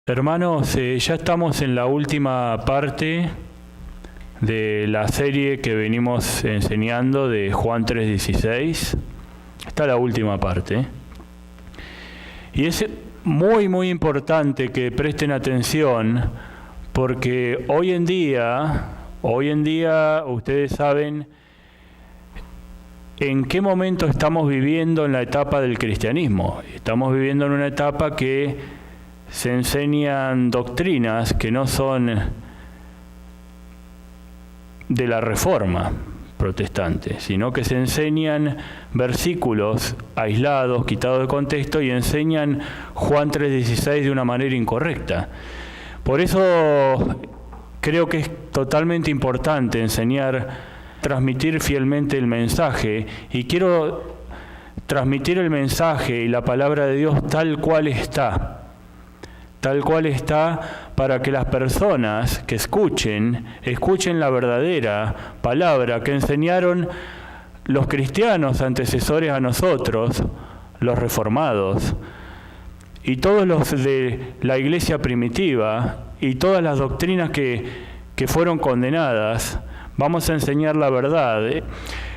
Hermanos, ya estamos en la última parte de la serie que venimos enseñando de Juan 3:16. Está la última parte. Y es muy importante que presten atención porque hoy en día ustedes saben en qué momento estamos viviendo en la etapa del cristianismo. Estamos viviendo en una etapa que se enseñan doctrinas que no son de la Reforma protestante, sino que se enseñan versículos aislados, quitados de contexto, y enseñan Juan 3:16 de una manera incorrecta. Por eso creo que es totalmente importante transmitir fielmente el mensaje, y quiero transmitir el mensaje y la palabra de Dios tal cual está para que las personas que escuchen la verdadera palabra que enseñaron los cristianos antecesores a nosotros, los reformados, y todos los de la iglesia primitiva, y todas las doctrinas que fueron condenadas. Vamos a enseñar la verdad.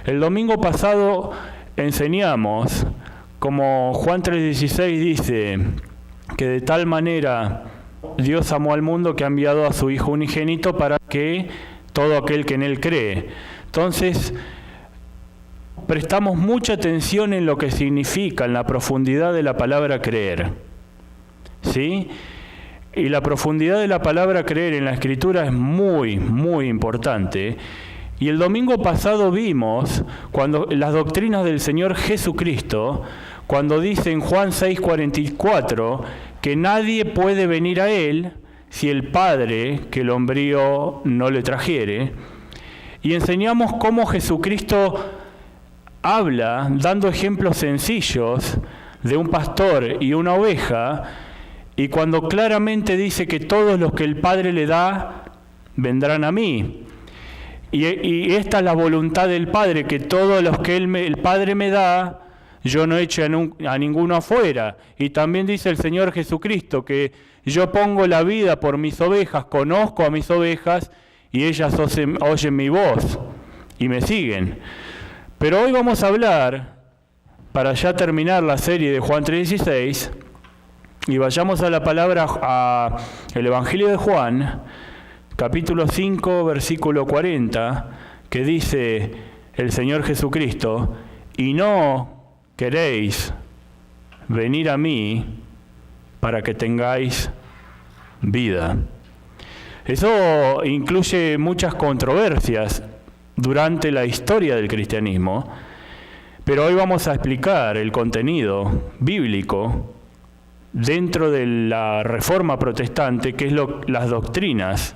El domingo pasado enseñamos, como Juan 3:16 dice, que de tal manera Dios amó al mundo que ha enviado a su Hijo unigénito para que todo aquel que en Él cree. Entonces, prestamos mucha atención en lo que significa, en la profundidad de la palabra creer. ¿Sí? Y la profundidad de la palabra creer en la Escritura es muy importante. Y el domingo pasado vimos cuando las doctrinas del Señor Jesucristo, cuando dice en Juan 6:44 que nadie puede venir a Él si el Padre que lo envió no le trajere. Y enseñamos cómo Jesucristo habla dando ejemplos sencillos de un pastor y una oveja, y cuando claramente dice que todos los que el Padre le da vendrán a mí. Y esta es la voluntad del Padre, que todos los que el Padre me da, yo no echo a ninguno afuera. Y también dice el Señor Jesucristo que yo pongo la vida por mis ovejas, conozco a mis ovejas y ellas oyen mi voz y me siguen. Pero hoy vamos a hablar, para ya terminar la serie de Juan 3:16, y vayamos a la palabra, el Evangelio de Juan, capítulo 5, versículo 40, que dice el Señor Jesucristo: y no queréis venir a mí para que tengáis vida. Eso incluye muchas controversias durante la historia del cristianismo, pero hoy vamos a explicar el contenido bíblico dentro de la Reforma protestante, que es las doctrinas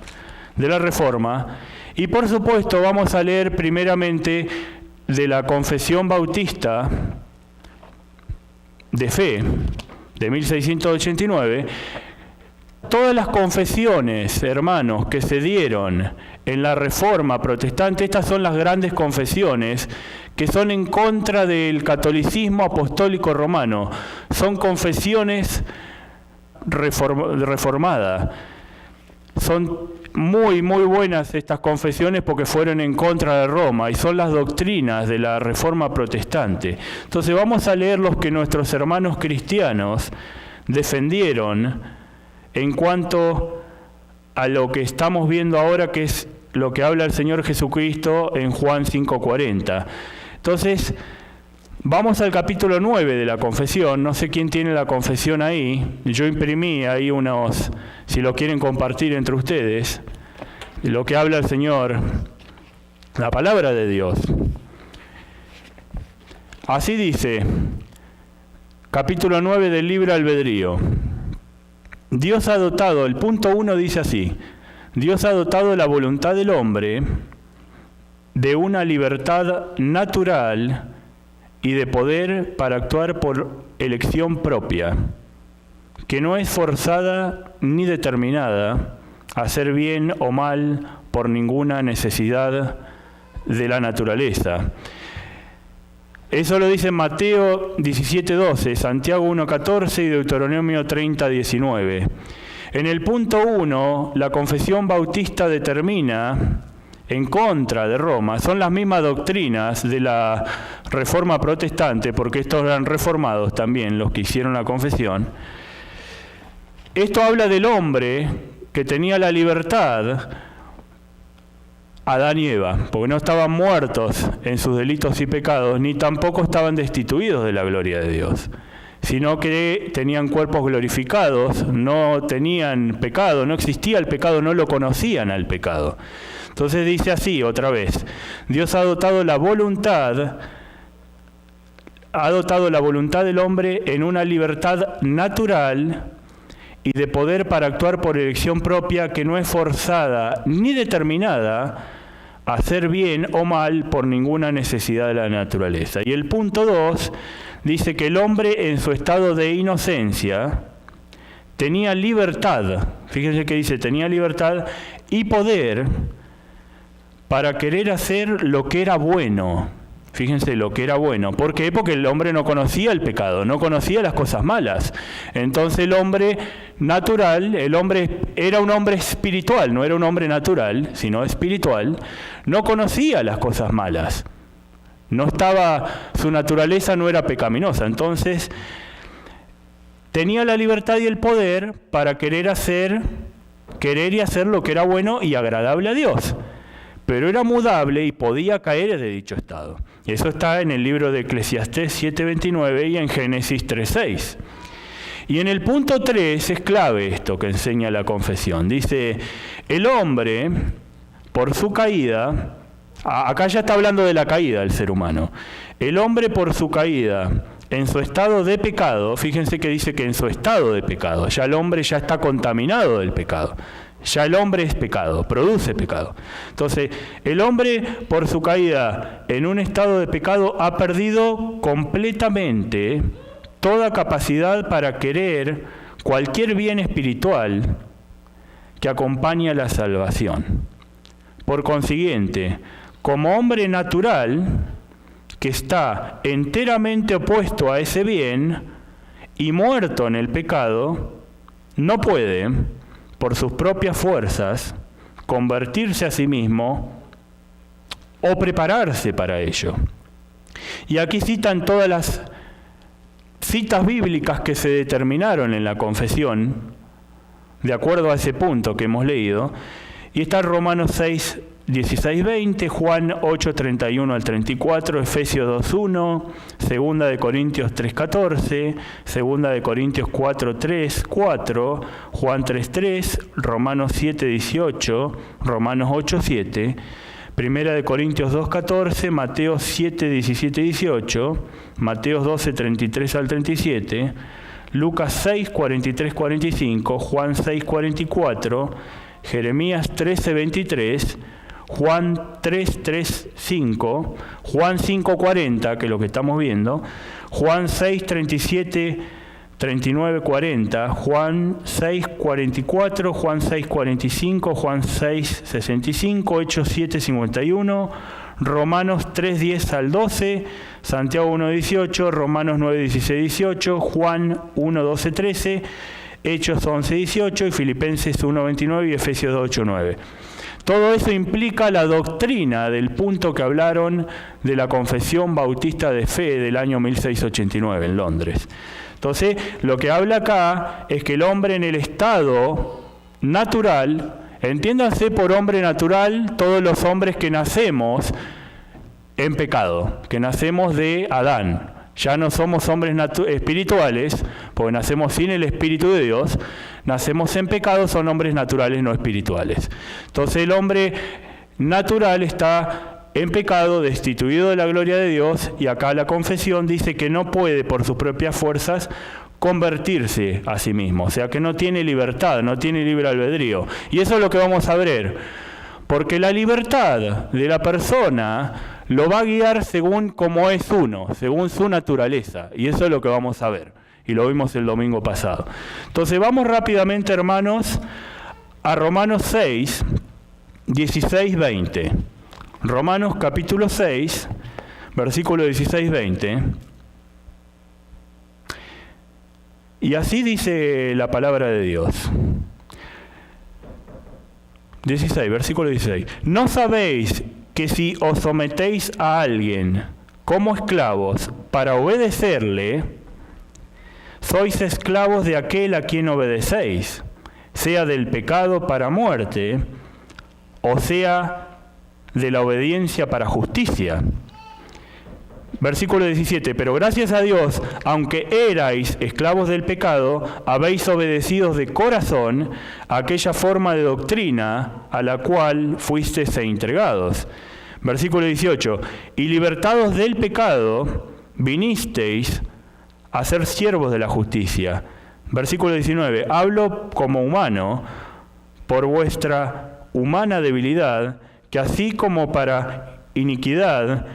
de la Reforma. Y por supuesto vamos a leer primeramente de la Confesión Bautista de Fe de 1689. Todas las confesiones, hermanos, que se dieron en la Reforma protestante, estas son las grandes confesiones que son en contra del catolicismo apostólico romano. Son confesiones reformadas. Son muy buenas estas confesiones porque fueron en contra de Roma y son las doctrinas de la Reforma protestante. Entonces vamos a leer los que nuestros hermanos cristianos defendieron en cuanto a lo que estamos viendo ahora, que es lo que habla el Señor Jesucristo en Juan 5:40. Entonces, vamos al capítulo 9 de la confesión. No sé quién tiene la confesión ahí. Yo imprimí ahí unos, si lo quieren compartir entre ustedes, lo que habla el Señor, la palabra de Dios. Así dice, capítulo 9 del libro Albedrío. Dios ha dotado, el punto 1 dice así: Dios ha dotado la voluntad del hombre de una libertad natural y de poder para actuar por elección propia, que no es forzada ni determinada a hacer bien o mal por ninguna necesidad de la naturaleza. Eso lo dice Mateo 17:12, Santiago 1:14 y Deuteronomio 30:19. En el punto 1, la Confesión Bautista determina, en contra de Roma, son las mismas doctrinas de la Reforma Protestante, porque estos eran reformados también, los que hicieron la confesión. Esto habla del hombre que tenía la libertad, Adán y Eva, porque no estaban muertos en sus delitos y pecados, ni tampoco estaban destituidos de la gloria de Dios, sino que tenían cuerpos glorificados, no tenían pecado, no existía el pecado, no lo conocían al pecado. Entonces dice así, otra vez, Dios ha dotado la voluntad del hombre en una libertad natural y de poder para actuar por elección propia que no es forzada ni determinada a hacer bien o mal por ninguna necesidad de la naturaleza. Y el punto 2 dice que el hombre en su estado de inocencia tenía libertad, fíjense que dice, tenía libertad y poder para querer hacer lo que era bueno. Fíjense lo que era bueno. ¿Por qué? Porque el hombre no conocía el pecado, no conocía las cosas malas. Entonces el hombre natural, el hombre era un hombre espiritual, no era un hombre natural, sino espiritual, no conocía las cosas malas. Su naturaleza no era pecaminosa. Entonces tenía la libertad y el poder para querer y hacer lo que era bueno y agradable a Dios. Pero era mudable y podía caer de dicho estado. Eso está en el libro de Eclesiastés 7:29 y en Génesis 3:6. Y en el punto 3 es clave esto que enseña la confesión. Dice, el hombre, por su caída, acá ya está hablando de la caída del ser humano. El hombre por su caída, en su estado de pecado, fíjense que dice que en su estado de pecado, ya el hombre ya está contaminado del pecado. Ya el hombre es pecado, produce pecado. Entonces, el hombre, por su caída en un estado de pecado, ha perdido completamente toda capacidad para querer cualquier bien espiritual que acompañe a la salvación. Por consiguiente, como hombre natural, que está enteramente opuesto a ese bien y muerto en el pecado, no puede, por sus propias fuerzas, convertirse a sí mismo o prepararse para ello. Y aquí citan todas las citas bíblicas que se determinaron en la confesión, de acuerdo a ese punto que hemos leído, y está Romanos 6, 16-20, Juan 8, 31 al 34, Efesios 2:1, Segunda de Corintios 3:14, Segunda de Corintios 4:3-4, Juan 3:3, Romanos 7:18, Romanos 8:7, Primera de Corintios 2:14, Mateo 7:17-18, Mateo 12:33 al 37, Lucas 6:43-45, Juan 6:44, Jeremías 13:23, Juan 3:3-5, Juan 5:40, que es lo que estamos viendo, Juan 6:37-39-40, Juan 6:44, Juan 6:45, Juan 6:65, Hechos 7:51, Romanos 3:10 al 12, Santiago 1:18, Romanos 9:16-18, Juan 1:12-13, Hechos 11:18 y Filipenses 1:29 y Efesios 2:8-9. Todo eso implica la doctrina del punto que hablaron de la Confesión Bautista de Fe del año 1689 en Londres. Entonces, lo que habla acá es que el hombre en el estado natural, entiéndanse por hombre natural todos los hombres que nacemos en pecado, que nacemos de Adán. Ya no somos hombres espirituales, porque nacemos sin el Espíritu de Dios, nacemos en pecado, son hombres naturales, no espirituales. Entonces el hombre natural está en pecado, destituido de la gloria de Dios, y acá la confesión dice que no puede por sus propias fuerzas convertirse a sí mismo, o sea que no tiene libertad, no tiene libre albedrío. Y eso es lo que vamos a ver, porque la libertad de la persona lo va a guiar según cómo es uno, según su naturaleza. Y eso es lo que vamos a ver. Y lo vimos el domingo pasado. Entonces vamos rápidamente, hermanos, a Romanos 6, 16-20. Romanos capítulo 6, versículo 16-20. Y así dice la palabra de Dios. versículo 16. ¿No sabéis que si os sometéis a alguien como esclavos para obedecerle, sois esclavos de aquel a quien obedecéis, sea del pecado para muerte, o sea de la obediencia para justicia? Versículo 17, pero gracias a Dios, aunque erais esclavos del pecado, habéis obedecido de corazón a aquella forma de doctrina a la cual fuisteis entregados. Versículo 18, y libertados del pecado, vinisteis a ser siervos de la justicia. Versículo 19, hablo como humano por vuestra humana debilidad, que así como para iniquidad,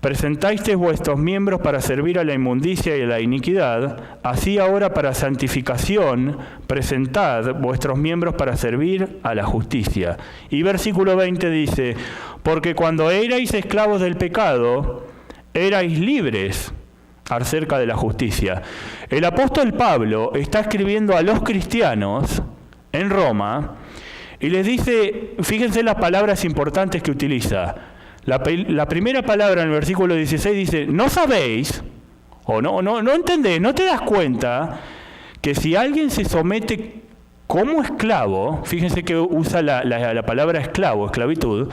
presentáis vuestros miembros para servir a la inmundicia y a la iniquidad, así ahora para santificación, presentad vuestros miembros para servir a la justicia. Y versículo 20 dice, porque cuando erais esclavos del pecado, erais libres acerca de la justicia. El apóstol Pablo está escribiendo a los cristianos en Roma y les dice, fíjense las palabras importantes que utiliza. La primera palabra en el versículo 16 dice, no sabéis, o no entendés, no te das cuenta que si alguien se somete como esclavo, fíjense que usa la palabra esclavo, esclavitud,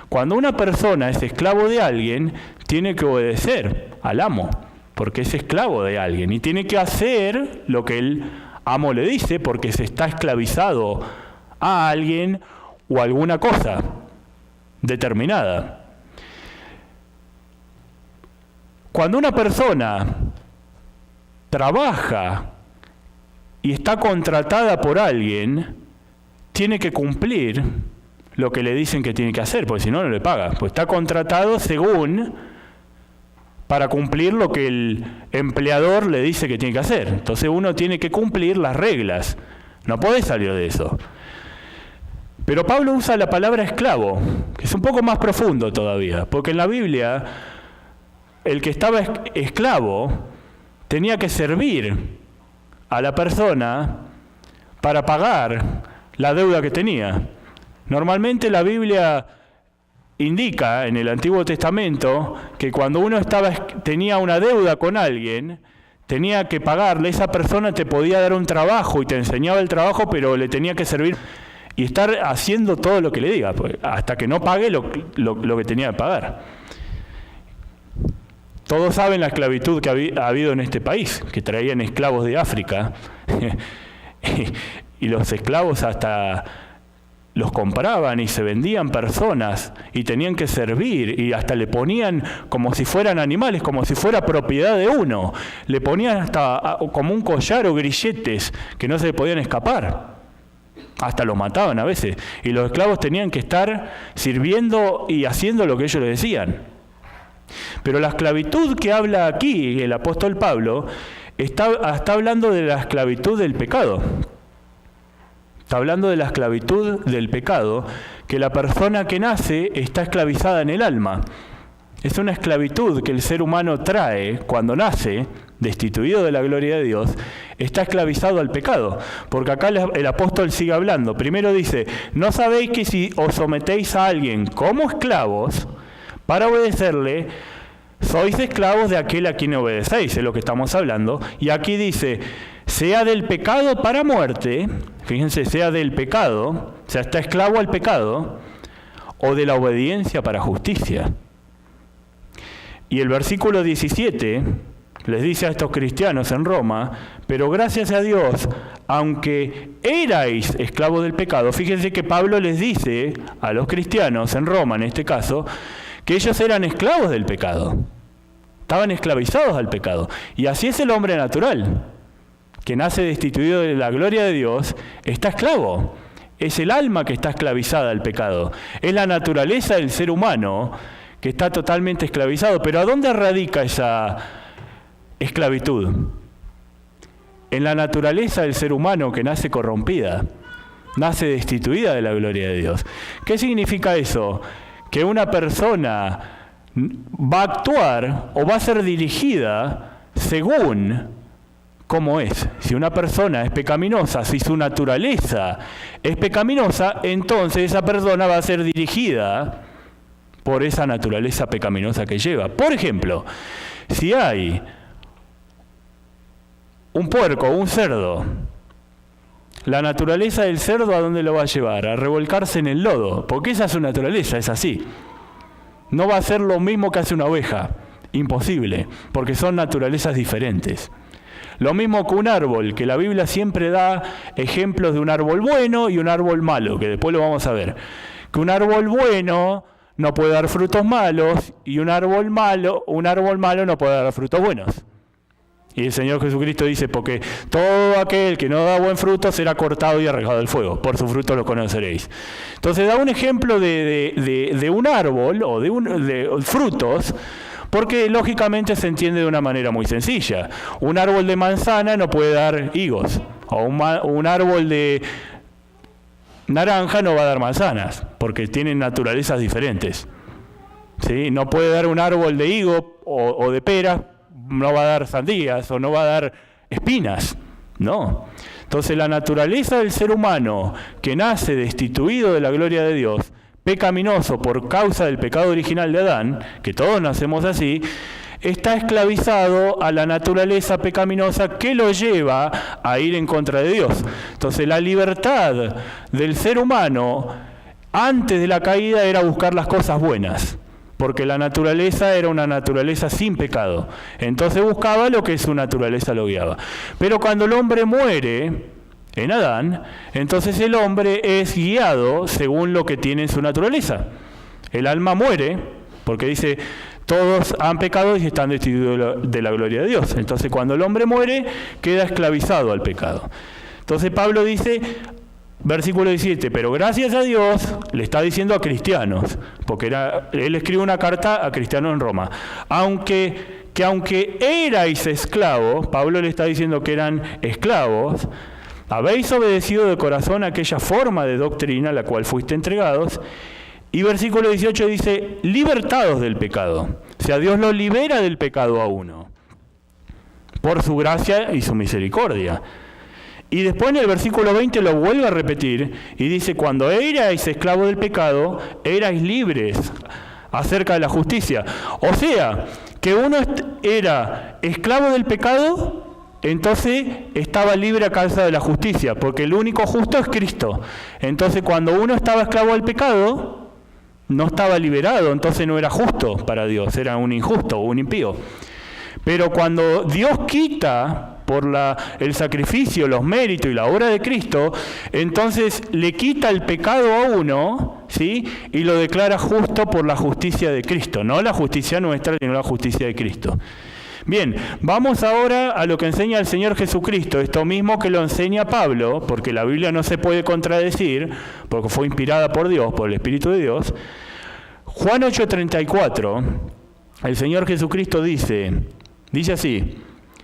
cuando una persona es esclavo de alguien, tiene que obedecer al amo, porque es esclavo de alguien, y tiene que hacer lo que el amo le dice, porque se está esclavizado a alguien o a alguna cosa determinada. Cuando una persona trabaja y está contratada por alguien, tiene que cumplir lo que le dicen que tiene que hacer, porque si no, no le paga. Pues está contratado para cumplir lo que el empleador le dice que tiene que hacer. Entonces uno tiene que cumplir las reglas. No puede salir de eso. Pero Pablo usa la palabra esclavo, que es un poco más profundo todavía, porque en la Biblia el que estaba esclavo tenía que servir a la persona para pagar la deuda que tenía. Normalmente la Biblia indica en el Antiguo Testamento que cuando uno tenía una deuda con alguien, tenía que pagarle. Esa persona te podía dar un trabajo y te enseñaba el trabajo, pero le tenía que servir y estar haciendo todo lo que le diga, hasta que no pague lo que tenía que pagar. Todos saben la esclavitud que ha habido en este país, que traían esclavos de África, y los esclavos hasta los compraban y se vendían personas, y tenían que servir, y hasta le ponían como si fueran animales, como si fuera propiedad de uno. Le ponían hasta como un collar o grilletes que no se podían escapar. Hasta los mataban a veces. Y los esclavos tenían que estar sirviendo y haciendo lo que ellos les decían. Pero la esclavitud que habla aquí el apóstol Pablo está hablando de la esclavitud del pecado. Está hablando de la esclavitud del pecado, que la persona que nace está esclavizada en el alma. Es una esclavitud que el ser humano trae cuando nace, destituido de la gloria de Dios, está esclavizado al pecado. Porque acá el apóstol sigue hablando. Primero dice, ¿no sabéis que si os sometéis a alguien como esclavos, para obedecerle, sois esclavos de aquel a quien obedecéis? Es lo que estamos hablando. Y aquí dice, sea del pecado para muerte, fíjense, sea del pecado, o sea, está esclavo al pecado, o de la obediencia para justicia. Y el versículo 17 les dice a estos cristianos en Roma, pero gracias a Dios, aunque erais esclavos del pecado, fíjense que Pablo les dice a los cristianos en Roma, en este caso, que ellos eran esclavos del pecado, estaban esclavizados al pecado. Y así es el hombre natural, que nace destituido de la gloria de Dios, está esclavo. Es el alma que está esclavizada al pecado. Es la naturaleza del ser humano que está totalmente esclavizado. Pero ¿a dónde radica esa esclavitud? En la naturaleza del ser humano que nace corrompida, nace destituida de la gloria de Dios. ¿Qué significa eso? Que una persona va a actuar o va a ser dirigida según cómo es. Si una persona es pecaminosa, si su naturaleza es pecaminosa, entonces esa persona va a ser dirigida por esa naturaleza pecaminosa que lleva. Por ejemplo, si hay un puerco o un cerdo, la naturaleza del cerdo, ¿a dónde lo va a llevar? A revolcarse en el lodo, porque esa es su naturaleza, es así. No va a ser lo mismo que hace una oveja, imposible, porque son naturalezas diferentes. Lo mismo que un árbol, que la Biblia siempre da ejemplos de un árbol bueno y un árbol malo, que después lo vamos a ver. Que un árbol bueno no puede dar frutos malos y un árbol malo no puede dar frutos buenos. Y el Señor Jesucristo dice, porque todo aquel que no da buen fruto será cortado y arrojado al fuego. Por su fruto lo conoceréis. Entonces da un ejemplo de un árbol o de frutos, porque lógicamente se entiende de una manera muy sencilla. Un árbol de manzana no puede dar higos, o un árbol de naranja no va a dar manzanas, porque tienen naturalezas diferentes. ¿Sí? No puede dar un árbol de higo o de pera, no va a dar sandías o no va a dar espinas, no. Entonces la naturaleza del ser humano que nace destituido de la gloria de Dios, pecaminoso por causa del pecado original de Adán, que todos nacemos así, está esclavizado a la naturaleza pecaminosa que lo lleva a ir en contra de Dios. Entonces la libertad del ser humano antes de la caída era buscar las cosas buenas, porque la naturaleza era una naturaleza sin pecado. Entonces buscaba lo que su naturaleza lo guiaba. Pero cuando el hombre muere en Adán, entonces el hombre es guiado según lo que tiene en su naturaleza. El alma muere, porque dice, todos han pecado y están destituidos de la gloria de Dios. Entonces cuando el hombre muere, queda esclavizado al pecado. Entonces Pablo dice, versículo 17, pero gracias a Dios, le está diciendo a cristianos, porque él escribe una carta a cristianos en Roma, aunque erais esclavos, Pablo le está diciendo que eran esclavos, habéis obedecido de corazón aquella forma de doctrina a la cual fuiste entregados, y versículo 18 dice, libertados del pecado. O sea, Dios lo libera del pecado a uno, por su gracia y su misericordia. Y después en el versículo 20 lo vuelve a repetir y dice, cuando erais esclavos del pecado, erais libres acerca de la justicia. O sea, que uno era esclavo del pecado, entonces estaba libre a causa de la justicia, porque el único justo es Cristo. Entonces cuando uno estaba esclavo del pecado, no estaba liberado, entonces no era justo para Dios, era un injusto, un impío. Pero cuando Dios quita por el sacrificio, los méritos y la obra de Cristo, entonces le quita el pecado a uno, ¿sí? Y lo declara justo por la justicia de Cristo, no la justicia nuestra, sino la justicia de Cristo. Bien, vamos ahora a lo que enseña el Señor Jesucristo, esto mismo que lo enseña Pablo, porque la Biblia no se puede contradecir, porque fue inspirada por Dios, por el Espíritu de Dios. Juan 8:34, el Señor Jesucristo dice así,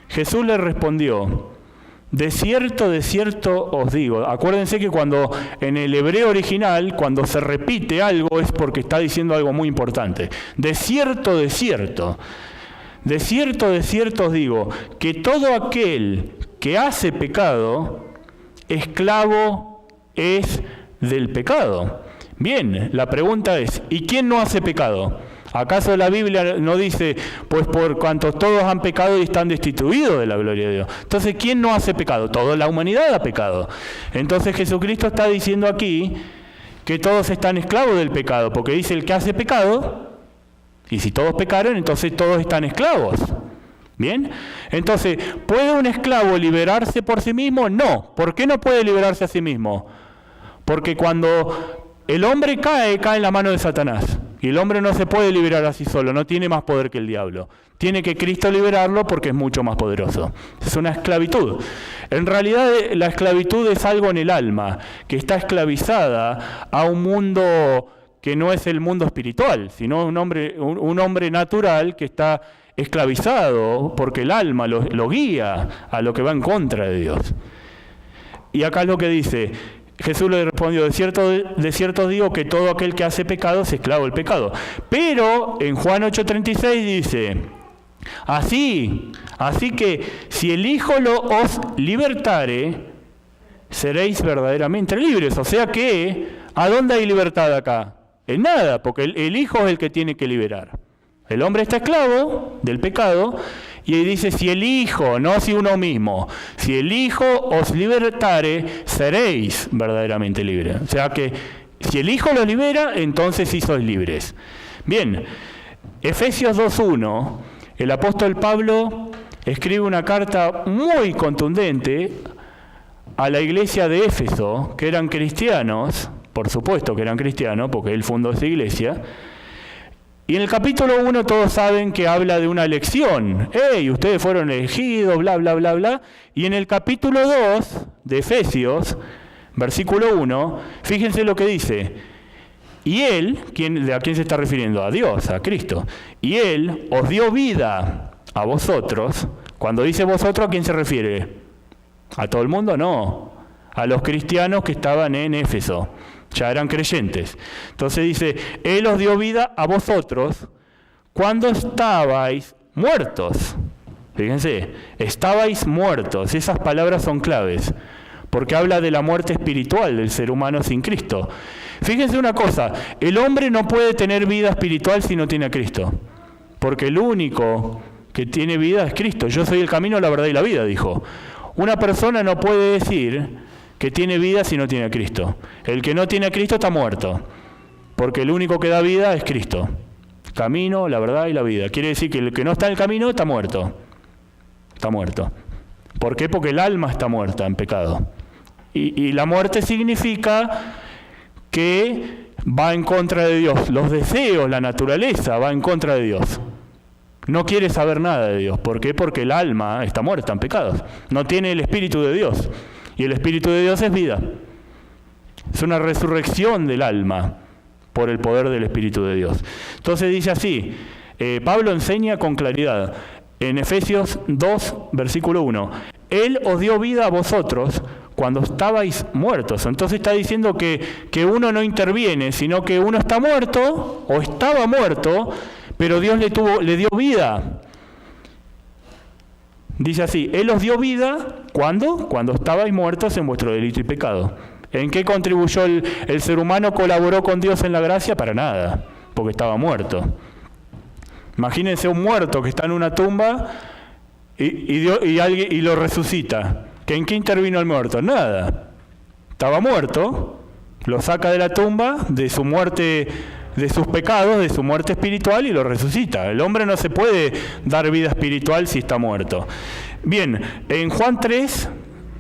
Jesús le respondió, de cierto os digo. Acuérdense que cuando en el hebreo original, cuando se repite algo es porque está diciendo algo muy importante. De cierto os digo, que todo aquel que hace pecado, esclavo es del pecado. Bien, la pregunta es, ¿y quién no hace pecado? ¿Acaso la Biblia no dice, pues por cuanto todos han pecado y están destituidos de la gloria de Dios? Entonces, ¿quién no hace pecado? Toda la humanidad ha pecado. Entonces Jesucristo está diciendo aquí que todos están esclavos del pecado, porque dice el que hace pecado, y si todos pecaron, entonces todos están esclavos. ¿Bien? Entonces, ¿puede un esclavo liberarse por sí mismo? No. ¿Por qué no puede liberarse a sí mismo? Porque cuando el hombre cae en la mano de Satanás. Y el hombre no se puede liberar así solo, no tiene más poder que el diablo. Tiene que Cristo liberarlo porque es mucho más poderoso. Es una esclavitud. En realidad la esclavitud es algo en el alma, que está esclavizada a un mundo que no es el mundo espiritual, sino un hombre natural que está esclavizado porque el alma lo guía a lo que va en contra de Dios. Y acá es lo que dice, Jesús le respondió, de cierto os digo que todo aquel que hace pecado es esclavo del pecado. Pero en Juan 8:36 dice, Así que si el Hijo os libertare, seréis verdaderamente libres. O sea que, ¿a dónde hay libertad acá? En nada, porque el Hijo es el que tiene que liberar. El hombre está esclavo del pecado, y ahí dice, si el Hijo, no si uno mismo, si el Hijo os libertare, seréis verdaderamente libres. O sea que, si el Hijo los libera, entonces sí sois libres. Bien, Efesios 2:1, el apóstol Pablo escribe una carta muy contundente a la iglesia de Éfeso, que eran cristianos, por supuesto que eran cristianos, porque él fundó esa iglesia. Y en el capítulo 1 todos saben que habla de una elección. ¡Ey! Ustedes fueron elegidos, bla, bla, bla, bla. Y en el capítulo 2 de Efesios, versículo 1, fíjense lo que dice. Y Él, ¿a quién se está refiriendo? A Dios, a Cristo. Y Él os dio vida a vosotros. Cuando dice vosotros, ¿a quién se refiere? ¿A todo el mundo? No. A los cristianos que estaban en Éfeso. Ya eran creyentes. Entonces dice, Él os dio vida a vosotros cuando estabais muertos. Fíjense, estabais muertos. Esas palabras son claves, porque habla de la muerte espiritual del ser humano sin Cristo. Fíjense una cosa, el hombre no puede tener vida espiritual si no tiene a Cristo, porque el único que tiene vida es Cristo. Yo soy el camino, la verdad y la vida, dijo. Una persona no puede decir que tiene vida si no tiene a Cristo. El que no tiene a Cristo está muerto, porque el único que da vida es Cristo. Camino, la verdad y la vida. Quiere decir que el que no está en el camino está muerto. Está muerto. ¿Por qué? Porque el alma está muerta en pecado. Y la muerte significa que va en contra de Dios. Los deseos, la naturaleza va en contra de Dios. No quiere saber nada de Dios. ¿Por qué? Porque el alma está muerta en pecados. No tiene el Espíritu de Dios. Y el Espíritu de Dios es vida. Es una resurrección del alma por el poder del Espíritu de Dios. Entonces dice así, Pablo enseña con claridad en Efesios 2, versículo 1. Él os dio vida a vosotros cuando estabais muertos. Entonces está diciendo que uno no interviene, sino que uno está muerto o estaba muerto, pero Dios le dio vida. Dice así, Él os dio vida, ¿cuándo? Cuando estabais muertos en vuestro delito y pecado. ¿En qué contribuyó el ser humano? ¿Colaboró con Dios en la gracia? Para nada, porque estaba muerto. Imagínense un muerto que está en una tumba y lo resucita. ¿En qué intervino el muerto? Nada. Estaba muerto, lo saca de la tumba, de su muerte, de sus pecados, de su muerte espiritual, y lo resucita. El hombre no se puede dar vida espiritual si está muerto. Bien, en Juan 3,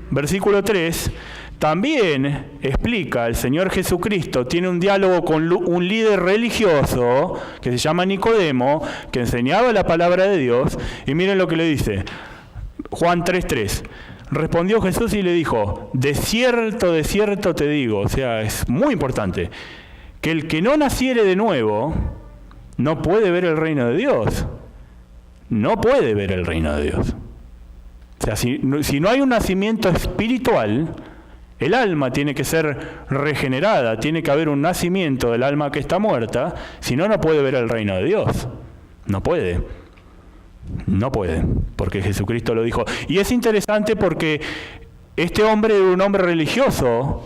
versículo 3, también explica el Señor Jesucristo, tiene un diálogo con un líder religioso que se llama Nicodemo, que enseñaba la palabra de Dios, y miren lo que le dice. Juan 3:3. Respondió Jesús y le dijo, de cierto te digo, o sea, es muy importante, que el que no naciere de nuevo no puede ver el reino de Dios. No puede ver el reino de Dios. O sea, si no hay un nacimiento espiritual, el alma tiene que ser regenerada, tiene que haber un nacimiento del alma que está muerta, si no, no puede ver el reino de Dios. No puede. No puede, porque Jesucristo lo dijo. Y es interesante porque este hombre era un hombre religioso,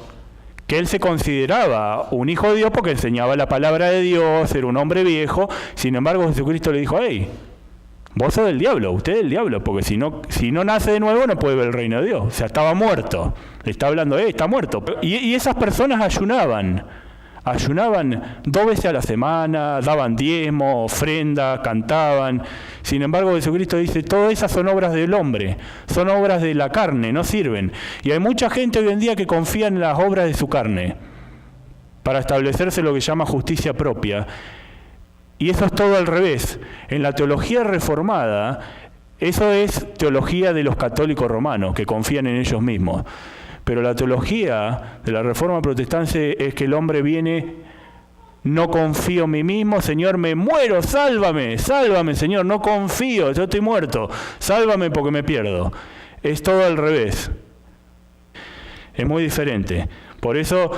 que él se consideraba un hijo de Dios porque enseñaba la palabra de Dios, era un hombre viejo. Sin embargo, Jesucristo le dijo, hey, vos sos del diablo, usted es del diablo, porque si no nace de nuevo no puede ver el reino de Dios. O sea, estaba muerto. Le está hablando, está muerto. Y esas personas ayunaban 2 veces a la semana, daban diezmo, ofrenda, cantaban. Sin embargo, Jesucristo dice, todas esas son obras del hombre, son obras de la carne, no sirven. Y hay mucha gente hoy en día que confía en las obras de su carne para establecerse lo que llama justicia propia. Y eso es todo al revés. En la teología reformada, eso es teología de los católicos romanos, que confían en ellos mismos. Pero la teología de la Reforma Protestante es que el hombre viene, no confío en mí mismo, Señor, me muero, sálvame, Señor, no confío, yo estoy muerto, sálvame porque me pierdo. Es todo al revés. Es muy diferente. Por eso,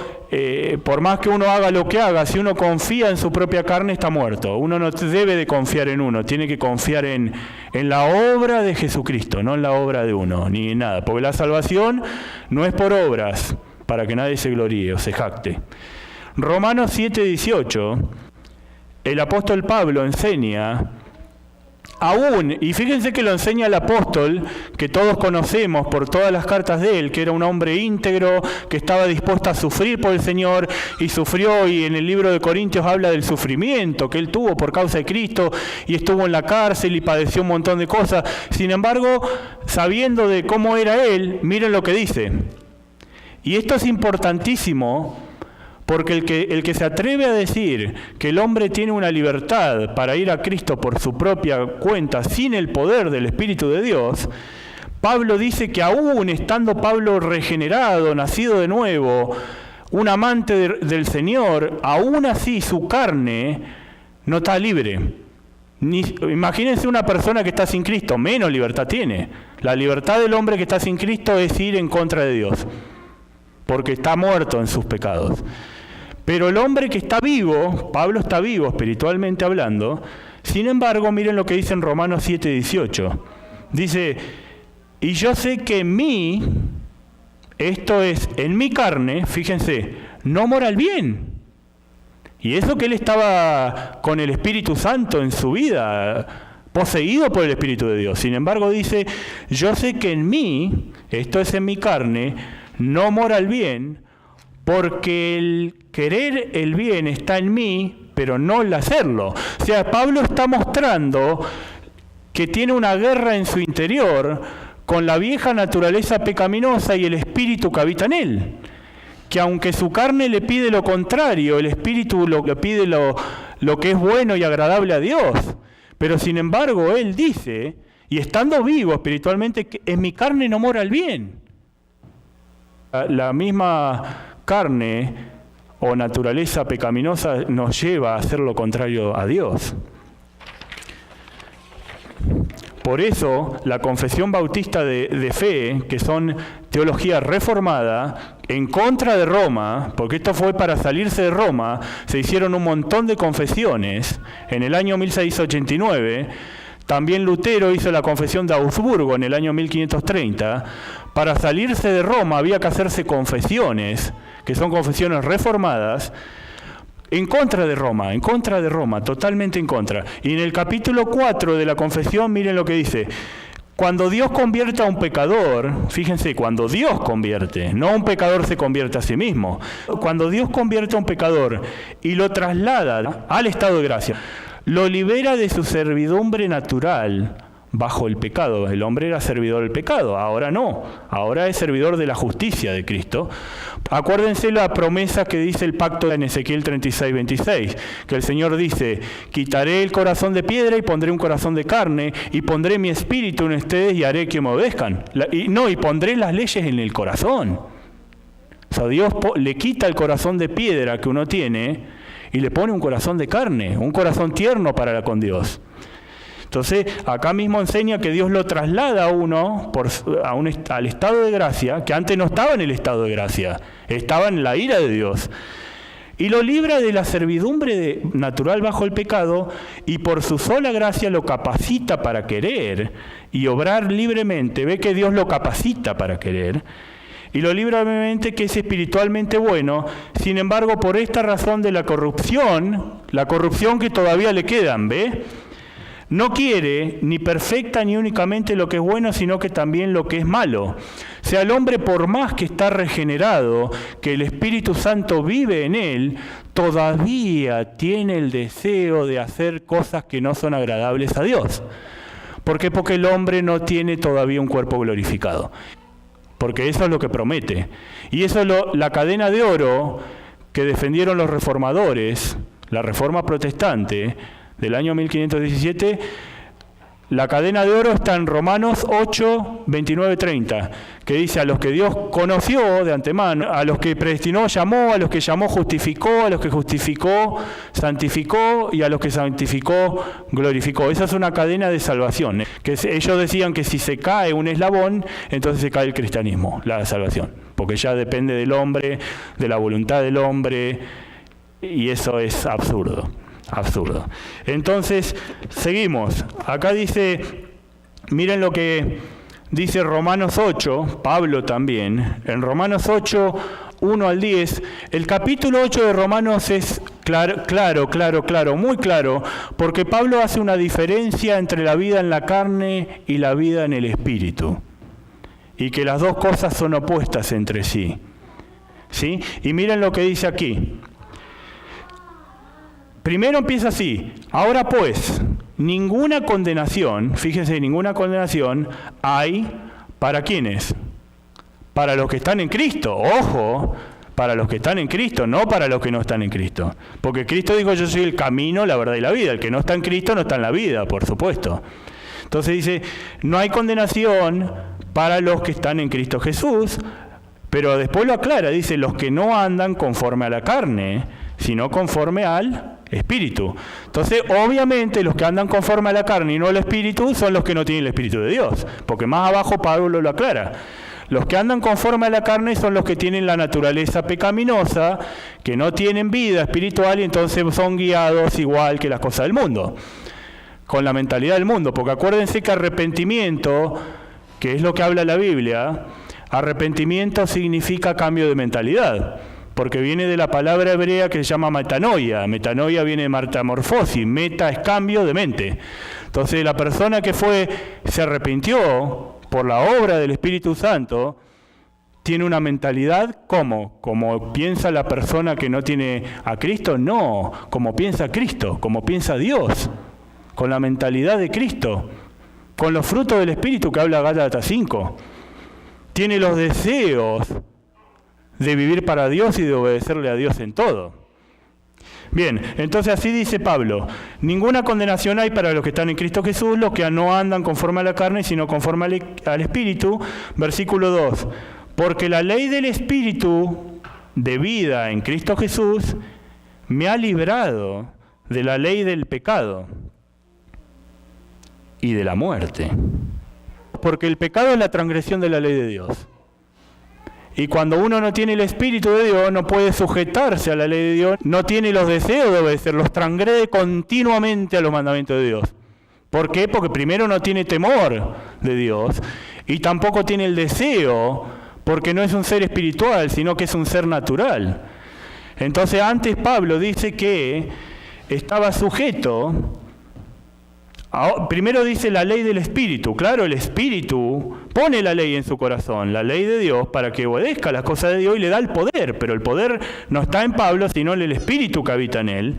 por más que uno haga lo que haga, si uno confía en su propia carne, está muerto. Uno no debe de confiar en uno, tiene que confiar en la obra de Jesucristo, no en la obra de uno, ni en nada. Porque la salvación no es por obras, para que nadie se gloríe o se jacte. Romanos 7:18, el apóstol Pablo enseña, aún, y fíjense que lo enseña el apóstol, que todos conocemos por todas las cartas de él, que era un hombre íntegro, que estaba dispuesto a sufrir por el Señor, y sufrió, y en el libro de Corintios habla del sufrimiento que él tuvo por causa de Cristo, y estuvo en la cárcel y padeció un montón de cosas. Sin embargo, sabiendo de cómo era él, miren lo que dice. Y esto es importantísimo, porque el que se atreve a decir que el hombre tiene una libertad para ir a Cristo por su propia cuenta, sin el poder del Espíritu de Dios, Pablo dice que aún estando Pablo regenerado, nacido de nuevo, un amante del Señor, aún así su carne no está libre. Imagínense una persona que está sin Cristo, menos libertad tiene. La libertad del hombre que está sin Cristo es ir en contra de Dios, porque está muerto en sus pecados. Pero el hombre que está vivo, Pablo está vivo espiritualmente hablando, sin embargo, miren lo que dice en Romanos 7:18. Dice, y yo sé que en mí, esto es, en mi carne, fíjense, no mora el bien. Y eso que él estaba con el Espíritu Santo en su vida, poseído por el Espíritu de Dios. Sin embargo, dice, yo sé que en mí, esto es en mi carne, no mora el bien, porque el querer el bien está en mí, pero no el hacerlo. O sea, Pablo está mostrando que tiene una guerra en su interior con la vieja naturaleza pecaminosa y el espíritu que habita en él. Que aunque su carne le pide lo contrario, el espíritu le pide lo que es bueno y agradable a Dios. Pero sin embargo, él dice, y estando vivo espiritualmente, que en mi carne no mora el bien. La misma carne o naturaleza pecaminosa nos lleva a hacer lo contrario a Dios. Por eso, la confesión bautista de fe, que son teología reformada, en contra de Roma, porque esto fue para salirse de Roma, se hicieron un montón de confesiones. En el año 1689, también Lutero hizo la confesión de Augsburgo en el año 1530. Para salirse de Roma había que hacerse confesiones, que son confesiones reformadas, en contra de Roma, totalmente en contra. Y en el capítulo 4 de la confesión, miren lo que dice. Cuando Dios convierte a un pecador, fíjense, cuando Dios convierte, no un pecador se convierte a sí mismo. Cuando Dios convierte a un pecador y lo traslada al estado de gracia, lo libera de su servidumbre natural bajo el pecado. El hombre era servidor del pecado, ahora no, ahora es servidor de la justicia de Cristo. Acuérdense la promesa que dice el pacto en Ezequiel 36:26, que el Señor dice, quitaré el corazón de piedra y pondré un corazón de carne, y pondré mi espíritu en ustedes y haré que me obedezcan. Y pondré las leyes en el corazón. O sea, Dios le quita el corazón de piedra que uno tiene y le pone un corazón de carne, un corazón tierno para con Dios. Entonces, acá mismo enseña que Dios lo traslada a uno al estado de gracia, que antes no estaba en el estado de gracia, estaba en la ira de Dios. Y lo libra de la servidumbre natural bajo el pecado, y por su sola gracia lo capacita para querer y obrar libremente. Ve que Dios lo capacita para querer. Y lo libra libremente, que es espiritualmente bueno. Sin embargo, por esta razón de la corrupción que todavía le quedan, ¿ve? No quiere ni perfecta ni únicamente lo que es bueno, sino que también lo que es malo. O sea, el hombre, por más que está regenerado, que el Espíritu Santo vive en él, todavía tiene el deseo de hacer cosas que no son agradables a Dios. ¿Por qué? Porque el hombre no tiene todavía un cuerpo glorificado. Porque eso es lo que promete. Y eso es la cadena de oro que defendieron los reformadores, la Reforma Protestante, del año 1517, La cadena de oro está en Romanos 8, 29, 30, que dice: a los que Dios conoció de antemano, a los que predestinó llamó, a los que llamó justificó, a los que justificó santificó, y a los que santificó glorificó. Esa es una cadena de salvación, que ellos decían que si se cae un eslabón, entonces se cae el cristianismo, la salvación, porque ya depende del hombre, de la voluntad del hombre, y eso es absurdo. Absurdo. Entonces, seguimos. Acá dice, miren lo que dice Romanos 8, Pablo también, en Romanos 8, 1 al 10, el capítulo 8 de Romanos es claro, muy claro, porque Pablo hace una diferencia entre la vida en la carne y la vida en el espíritu, y que las dos cosas son opuestas entre sí. ¿Sí? Y miren lo que dice aquí. Primero empieza así: ahora pues, ninguna condenación, fíjense, ninguna condenación hay para ¿quiénes? Para los que están en Cristo. Ojo, para los que están en Cristo, no para los que no están en Cristo. Porque Cristo dijo: yo soy el camino, la verdad y la vida. El que no está en Cristo no está en la vida, por supuesto. Entonces dice, no hay condenación para los que están en Cristo Jesús, pero después lo aclara, dice, los que no andan conforme a la carne, sino conforme al Espíritu. Entonces, obviamente, los que andan conforme a la carne y no al Espíritu son los que no tienen el Espíritu de Dios, porque más abajo Pablo lo aclara. Los que andan conforme a la carne son los que tienen la naturaleza pecaminosa, que no tienen vida espiritual y entonces son guiados igual que las cosas del mundo, con la mentalidad del mundo, porque acuérdense que arrepentimiento, que es lo que habla la Biblia, arrepentimiento significa cambio de mentalidad. Porque viene de la palabra hebrea que se llama metanoia. Metanoia viene de metamorfosis. Meta es cambio de mente. Entonces la persona que se arrepintió por la obra del Espíritu Santo, tiene una mentalidad ¿cómo? Como piensa la persona que no tiene a Cristo. No, como piensa Cristo, como piensa Dios. Con la mentalidad de Cristo. Con los frutos del Espíritu que habla Gálatas 5. Tiene los deseos de vivir para Dios y de obedecerle a Dios en todo. Bien, entonces así dice Pablo: ninguna condenación hay para los que están en Cristo Jesús, los que no andan conforme a la carne, sino conforme al Espíritu. Versículo 2, porque la ley del Espíritu de vida en Cristo Jesús me ha librado de la ley del pecado y de la muerte. Porque el pecado es la transgresión de la ley de Dios. Y cuando uno no tiene el Espíritu de Dios, no puede sujetarse a la ley de Dios, no tiene los deseos de obedecer, los transgrede continuamente a los mandamientos de Dios. ¿Por qué? Porque primero no tiene temor de Dios y tampoco tiene el deseo, porque no es un ser espiritual, sino que es un ser natural. Entonces antes Pablo dice que estaba sujeto. Primero dice la ley del Espíritu. Claro, el Espíritu pone la ley en su corazón, la ley de Dios, para que obedezca las cosas de Dios y le da el poder. Pero el poder no está en Pablo, sino en el Espíritu que habita en él.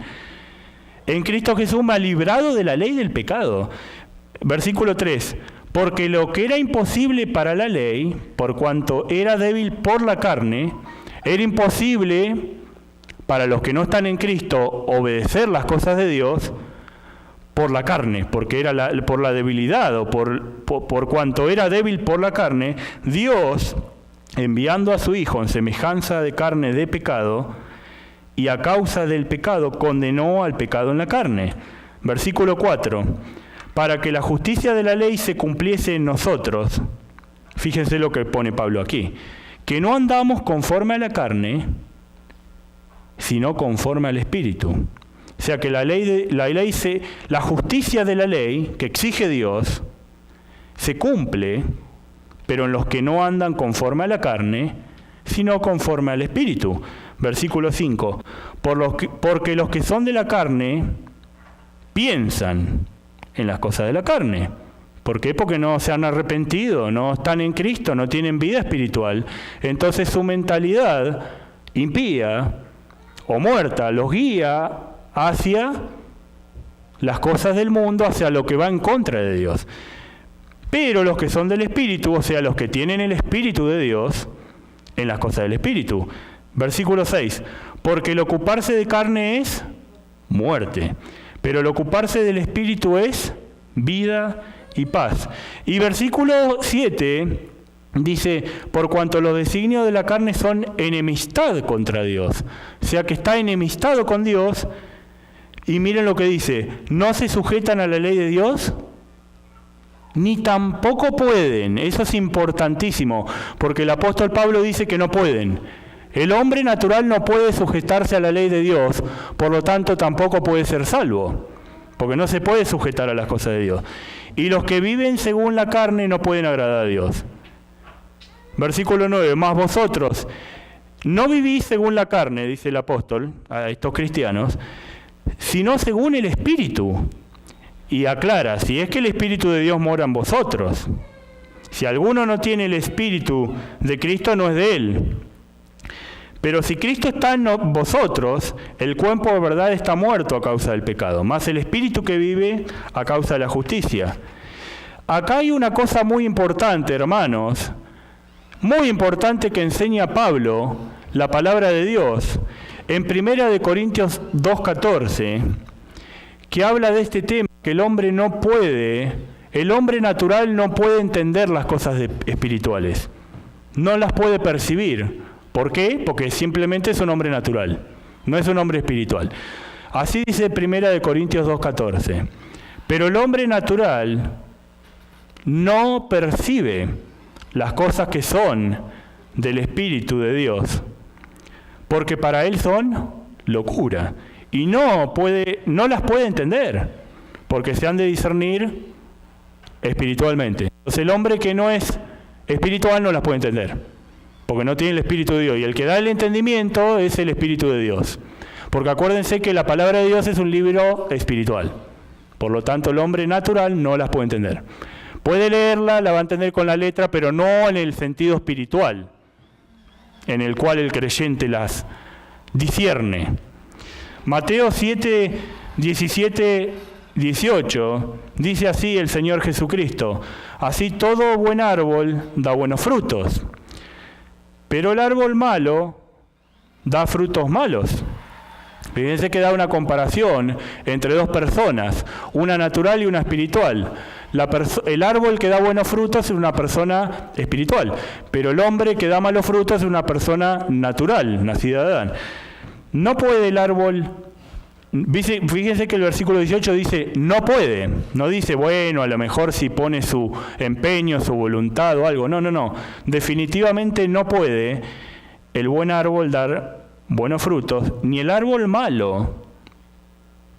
En Cristo Jesús me ha librado de la ley del pecado. Versículo 3. Porque lo que era imposible para la ley, por cuanto era débil por la carne, era imposible para los que no están en Cristo obedecer las cosas de Dios, por la carne, porque era por la debilidad, o por cuanto era débil por la carne, Dios, enviando a su Hijo en semejanza de carne de pecado, y a causa del pecado condenó al pecado en la carne. Versículo 4, para que la justicia de la ley se cumpliese en nosotros. Fíjense lo que pone Pablo aquí, que no andamos conforme a la carne, sino conforme al Espíritu. O sea que la justicia de la ley que exige Dios se cumple, pero en los que no andan conforme a la carne, sino conforme al Espíritu. Versículo 5. Porque los que son de la carne piensan en las cosas de la carne. ¿Por qué? Porque no se han arrepentido, no están en Cristo, no tienen vida espiritual. Entonces su mentalidad impía o muerta los guía hacia las cosas del mundo, hacia lo que va en contra de Dios. Pero los que son del Espíritu, o sea, los que tienen el Espíritu de Dios, en las cosas del Espíritu. Versículo 6. Porque el ocuparse de carne es muerte, pero el ocuparse del Espíritu es vida y paz. Y versículo 7 dice, por cuanto los designios de la carne son enemistad contra Dios. O sea que está enemistado con Dios. Y miren lo que dice, no se sujetan a la ley de Dios, ni tampoco pueden. Eso es importantísimo, porque el apóstol Pablo dice que no pueden. El hombre natural no puede sujetarse a la ley de Dios, por lo tanto tampoco puede ser salvo, porque no se puede sujetar a las cosas de Dios. Y los que viven según la carne no pueden agradar a Dios. Versículo 9, más vosotros no vivís según la carne, dice el apóstol a estos cristianos, sino según el Espíritu. Y aclara, si es que el Espíritu de Dios mora en vosotros. Si alguno no tiene el Espíritu de Cristo, no es de él. Pero si Cristo está en vosotros, el cuerpo de verdad está muerto a causa del pecado, más el Espíritu que vive a causa de la justicia. Acá hay una cosa muy importante, hermanos, muy importante que enseña Pablo, la palabra de Dios, en 1 Corintios 2:14, que habla de este tema, que el hombre natural no puede entender las cosas espirituales, no las puede percibir. ¿Por qué? Porque simplemente es un hombre natural, no es un hombre espiritual. Así dice 1 Corintios 2:14. Pero el hombre natural no percibe las cosas que son del Espíritu de Dios, porque para él son locura, y no las puede entender, porque se han de discernir espiritualmente. Entonces el hombre que no es espiritual no las puede entender, porque no tiene el Espíritu de Dios, y el que da el entendimiento es el Espíritu de Dios. Porque acuérdense que la palabra de Dios es un libro espiritual, por lo tanto el hombre natural no las puede entender. Puede leerla, la va a entender con la letra, pero no en el sentido espiritual, en el cual el creyente las discierne. Mateo 7, 17, 18, dice así el Señor Jesucristo: así todo buen árbol da buenos frutos, pero el árbol malo da frutos malos. Fíjense que da una comparación entre dos personas, una natural y una espiritual. El árbol que da buenos frutos es una persona espiritual, pero el hombre que da malos frutos es una persona natural, nacida de Adán. No puede el árbol. Fíjense que el versículo 18 dice, no puede. No dice, bueno, a lo mejor si pone su empeño, su voluntad o algo. No. Definitivamente no puede el buen árbol dar buenos frutos, ni el árbol malo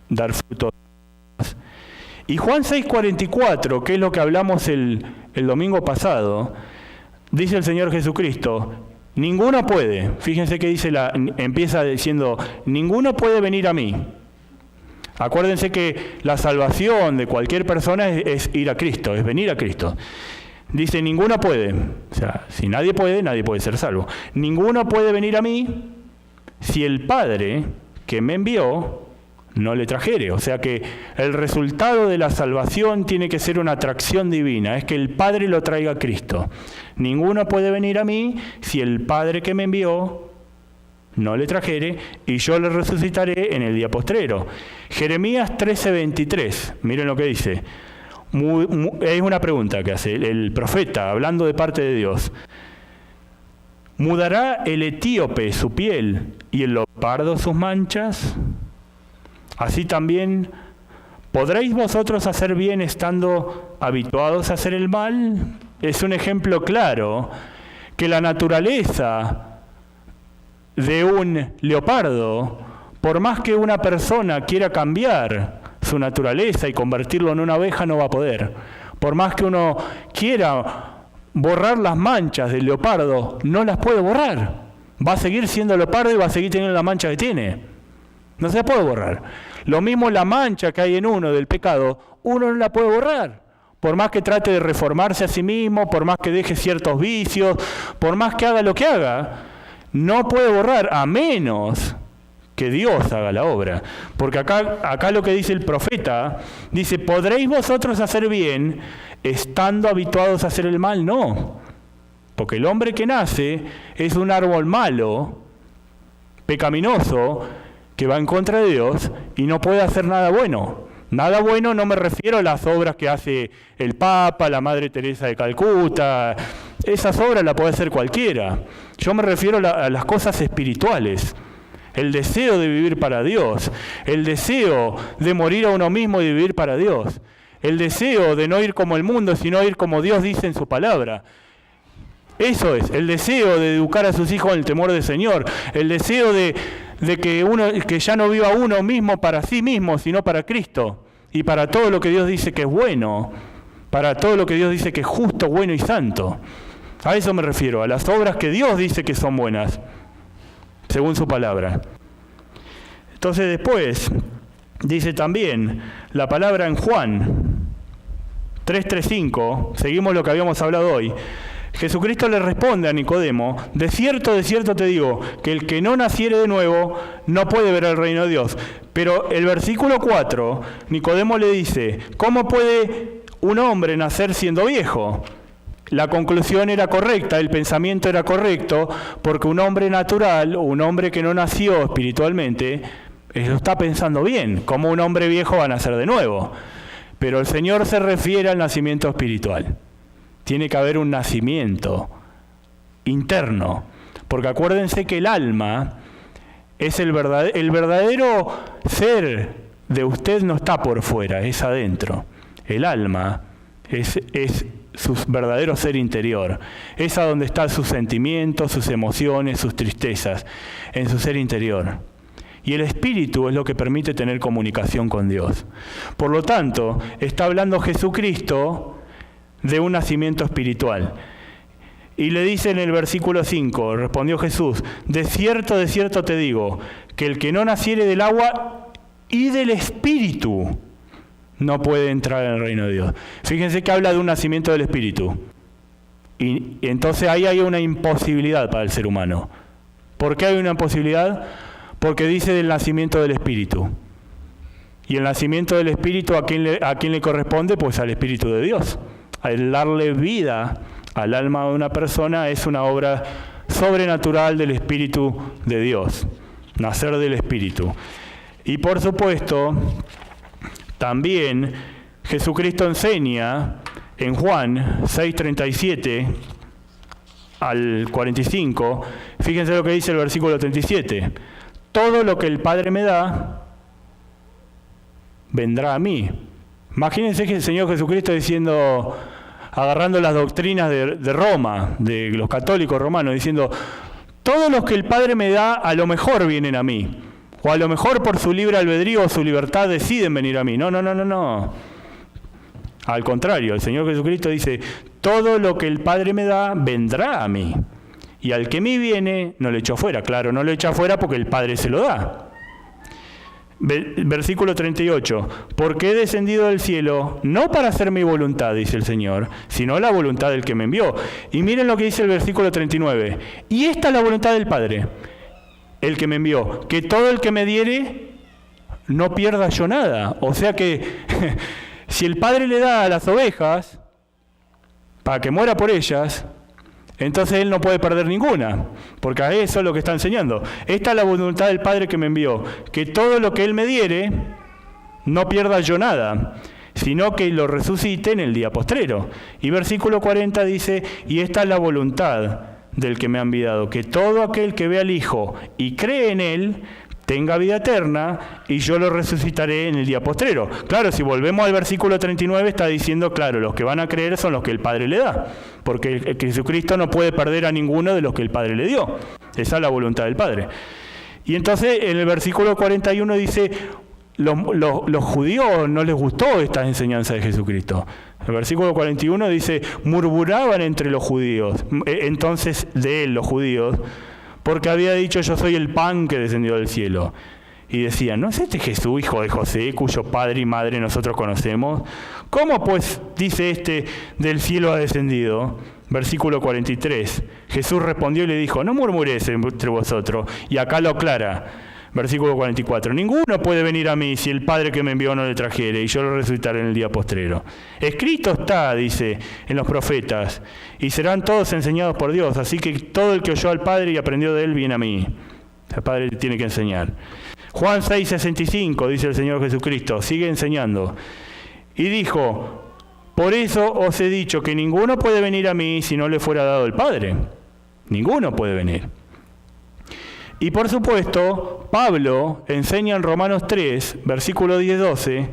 dar frutos. Y Juan 6:44, que es lo que hablamos el domingo pasado, dice el Señor Jesucristo, ninguno puede, fíjense que dice empieza diciendo, ninguno puede venir a mí. Acuérdense que la salvación de cualquier persona es ir a Cristo, es venir a Cristo. Dice, ninguno puede, o sea, si nadie puede ser salvo. Ninguno puede venir a mí si el Padre que me envió no le trajere. O sea que el resultado de la salvación tiene que ser una atracción divina, es que el Padre lo traiga a Cristo. Ninguno puede venir a mí si el Padre que me envió no le trajere, y yo le resucitaré en el día postrero. Jeremías 13:23, miren lo que dice. Es una pregunta que hace el profeta, hablando de parte de Dios. ¿Mudará el etíope su piel y el leopardo sus manchas? Así también, ¿podréis vosotros hacer bien estando habituados a hacer el mal? Es un ejemplo claro que la naturaleza de un leopardo, por más que una persona quiera cambiar su naturaleza y convertirlo en una oveja, no va a poder. Por más que uno quiera borrar las manchas del leopardo, no las puede borrar. Va a seguir siendo leopardo y va a seguir teniendo la mancha que tiene. No se puede borrar. Lo mismo la mancha que hay en uno del pecado, uno no la puede borrar. Por más que trate de reformarse a sí mismo, por más que deje ciertos vicios, por más que haga lo que haga, no puede borrar, a menos que Dios haga la obra. Porque acá lo que dice el profeta, dice, ¿podréis vosotros hacer bien estando habituados a hacer el mal? No. Porque el hombre que nace es un árbol malo, pecaminoso, que va en contra de Dios y no puede hacer nada bueno. Nada bueno no me refiero a las obras que hace el Papa, la Madre Teresa de Calcuta. Esas obras las puede hacer cualquiera. Yo me refiero a las cosas espirituales. El deseo de vivir para Dios. El deseo de morir a uno mismo y de vivir para Dios. El deseo de no ir como el mundo, sino ir como Dios dice en su palabra. Eso es, el deseo de educar a sus hijos en el temor del Señor. El deseo de que ya no viva uno mismo para sí mismo, sino para Cristo. Y para todo lo que Dios dice que es bueno. Para todo lo que Dios dice que es justo, bueno y santo. A eso me refiero, a las obras que Dios dice que son buenas, según su palabra. Entonces después, dice también la palabra en Juan 3:5, seguimos lo que habíamos hablado hoy. Jesucristo le responde a Nicodemo, de cierto te digo, que el que no naciere de nuevo no puede ver el reino de Dios. Pero el versículo 4, Nicodemo le dice, ¿cómo puede un hombre nacer siendo viejo? La conclusión era correcta, el pensamiento era correcto, porque un hombre natural, un hombre que no nació espiritualmente, lo está pensando bien, ¿cómo un hombre viejo va a nacer de nuevo? Pero el Señor se refiere al nacimiento espiritual. Tiene que haber un nacimiento interno, porque acuérdense que el alma es el verdadero ser de usted no está por fuera, es adentro. El alma es su verdadero ser interior, es a donde están sus sentimientos, sus emociones, sus tristezas, en su ser interior. Y el espíritu es lo que permite tener comunicación con Dios. Por lo tanto, está hablando Jesucristo de un nacimiento espiritual. Y le dice en el versículo 5, respondió Jesús, de cierto te digo, que el que no naciere del agua y del espíritu no puede entrar en el reino de Dios. Fíjense que habla de un nacimiento del espíritu. Y entonces ahí hay una imposibilidad para el ser humano. ¿Por qué hay una imposibilidad? Porque dice del nacimiento del espíritu. Y el nacimiento del espíritu, ¿a quién le corresponde? Pues al Espíritu de Dios. El darle vida al alma de una persona es una obra sobrenatural del Espíritu de Dios. Nacer del Espíritu. Y por supuesto, también Jesucristo enseña en Juan 6:37 al 45, fíjense lo que dice el versículo 37. Todo lo que el Padre me da, vendrá a mí. Imagínense que el Señor Jesucristo diciendo, agarrando las doctrinas de Roma, de los católicos romanos, diciendo, todos los que el Padre me da, a lo mejor vienen a mí. O a lo mejor por su libre albedrío o su libertad deciden venir a mí. No. Al contrario, el Señor Jesucristo dice, todo lo que el Padre me da, vendrá a mí. Y al que me viene, no le echo fuera. Claro, no le echa fuera porque el Padre se lo da. Versículo 38, porque he descendido del cielo, no para hacer mi voluntad, dice el Señor, sino la voluntad del que me envió. Y miren lo que dice el versículo 39, y esta es la voluntad del Padre, el que me envió, que todo el que me diere, no pierda yo nada. O sea que, si el Padre le da a las ovejas, para que muera por ellas, entonces él no puede perder ninguna, porque a eso es lo que está enseñando. Esta es la voluntad del Padre que me envió, que todo lo que él me diere, no pierda yo nada, sino que lo resucite en el día postrero. Y versículo 40 dice, y esta es la voluntad del que me ha enviado, que todo aquel que ve al Hijo y cree en él, tenga vida eterna, y yo lo resucitaré en el día postrero. Claro, si volvemos al versículo 39, está diciendo, claro, los que van a creer son los que el Padre le da, porque Jesucristo no puede perder a ninguno de los que el Padre le dio. Esa es la voluntad del Padre. Y entonces, en el versículo 41 dice, los judíos no les gustó esta enseñanza de Jesucristo. El versículo 41 dice, murmuraban entre los judíos, entonces de él, los judíos, porque había dicho, yo soy el pan que descendió del cielo. Y decían, ¿no es este Jesús, hijo de José, cuyo padre y madre nosotros conocemos? ¿Cómo pues dice este, del cielo ha descendido? Versículo 43. Jesús respondió y le dijo, no murmuréis entre vosotros. Y acá lo aclara. Versículo 44. Ninguno puede venir a mí si el Padre que me envió no le trajere, y yo lo resucitaré en el día postrero. Escrito está, dice, en los profetas, y serán todos enseñados por Dios. Así que todo el que oyó al Padre y aprendió de él viene a mí. El Padre tiene que enseñar. Juan 6:65, dice el Señor Jesucristo, sigue enseñando. Y dijo, por eso os he dicho que ninguno puede venir a mí si no le fuera dado el Padre. Ninguno puede venir. Y por supuesto, Pablo enseña en Romanos 3, versículo 10-12,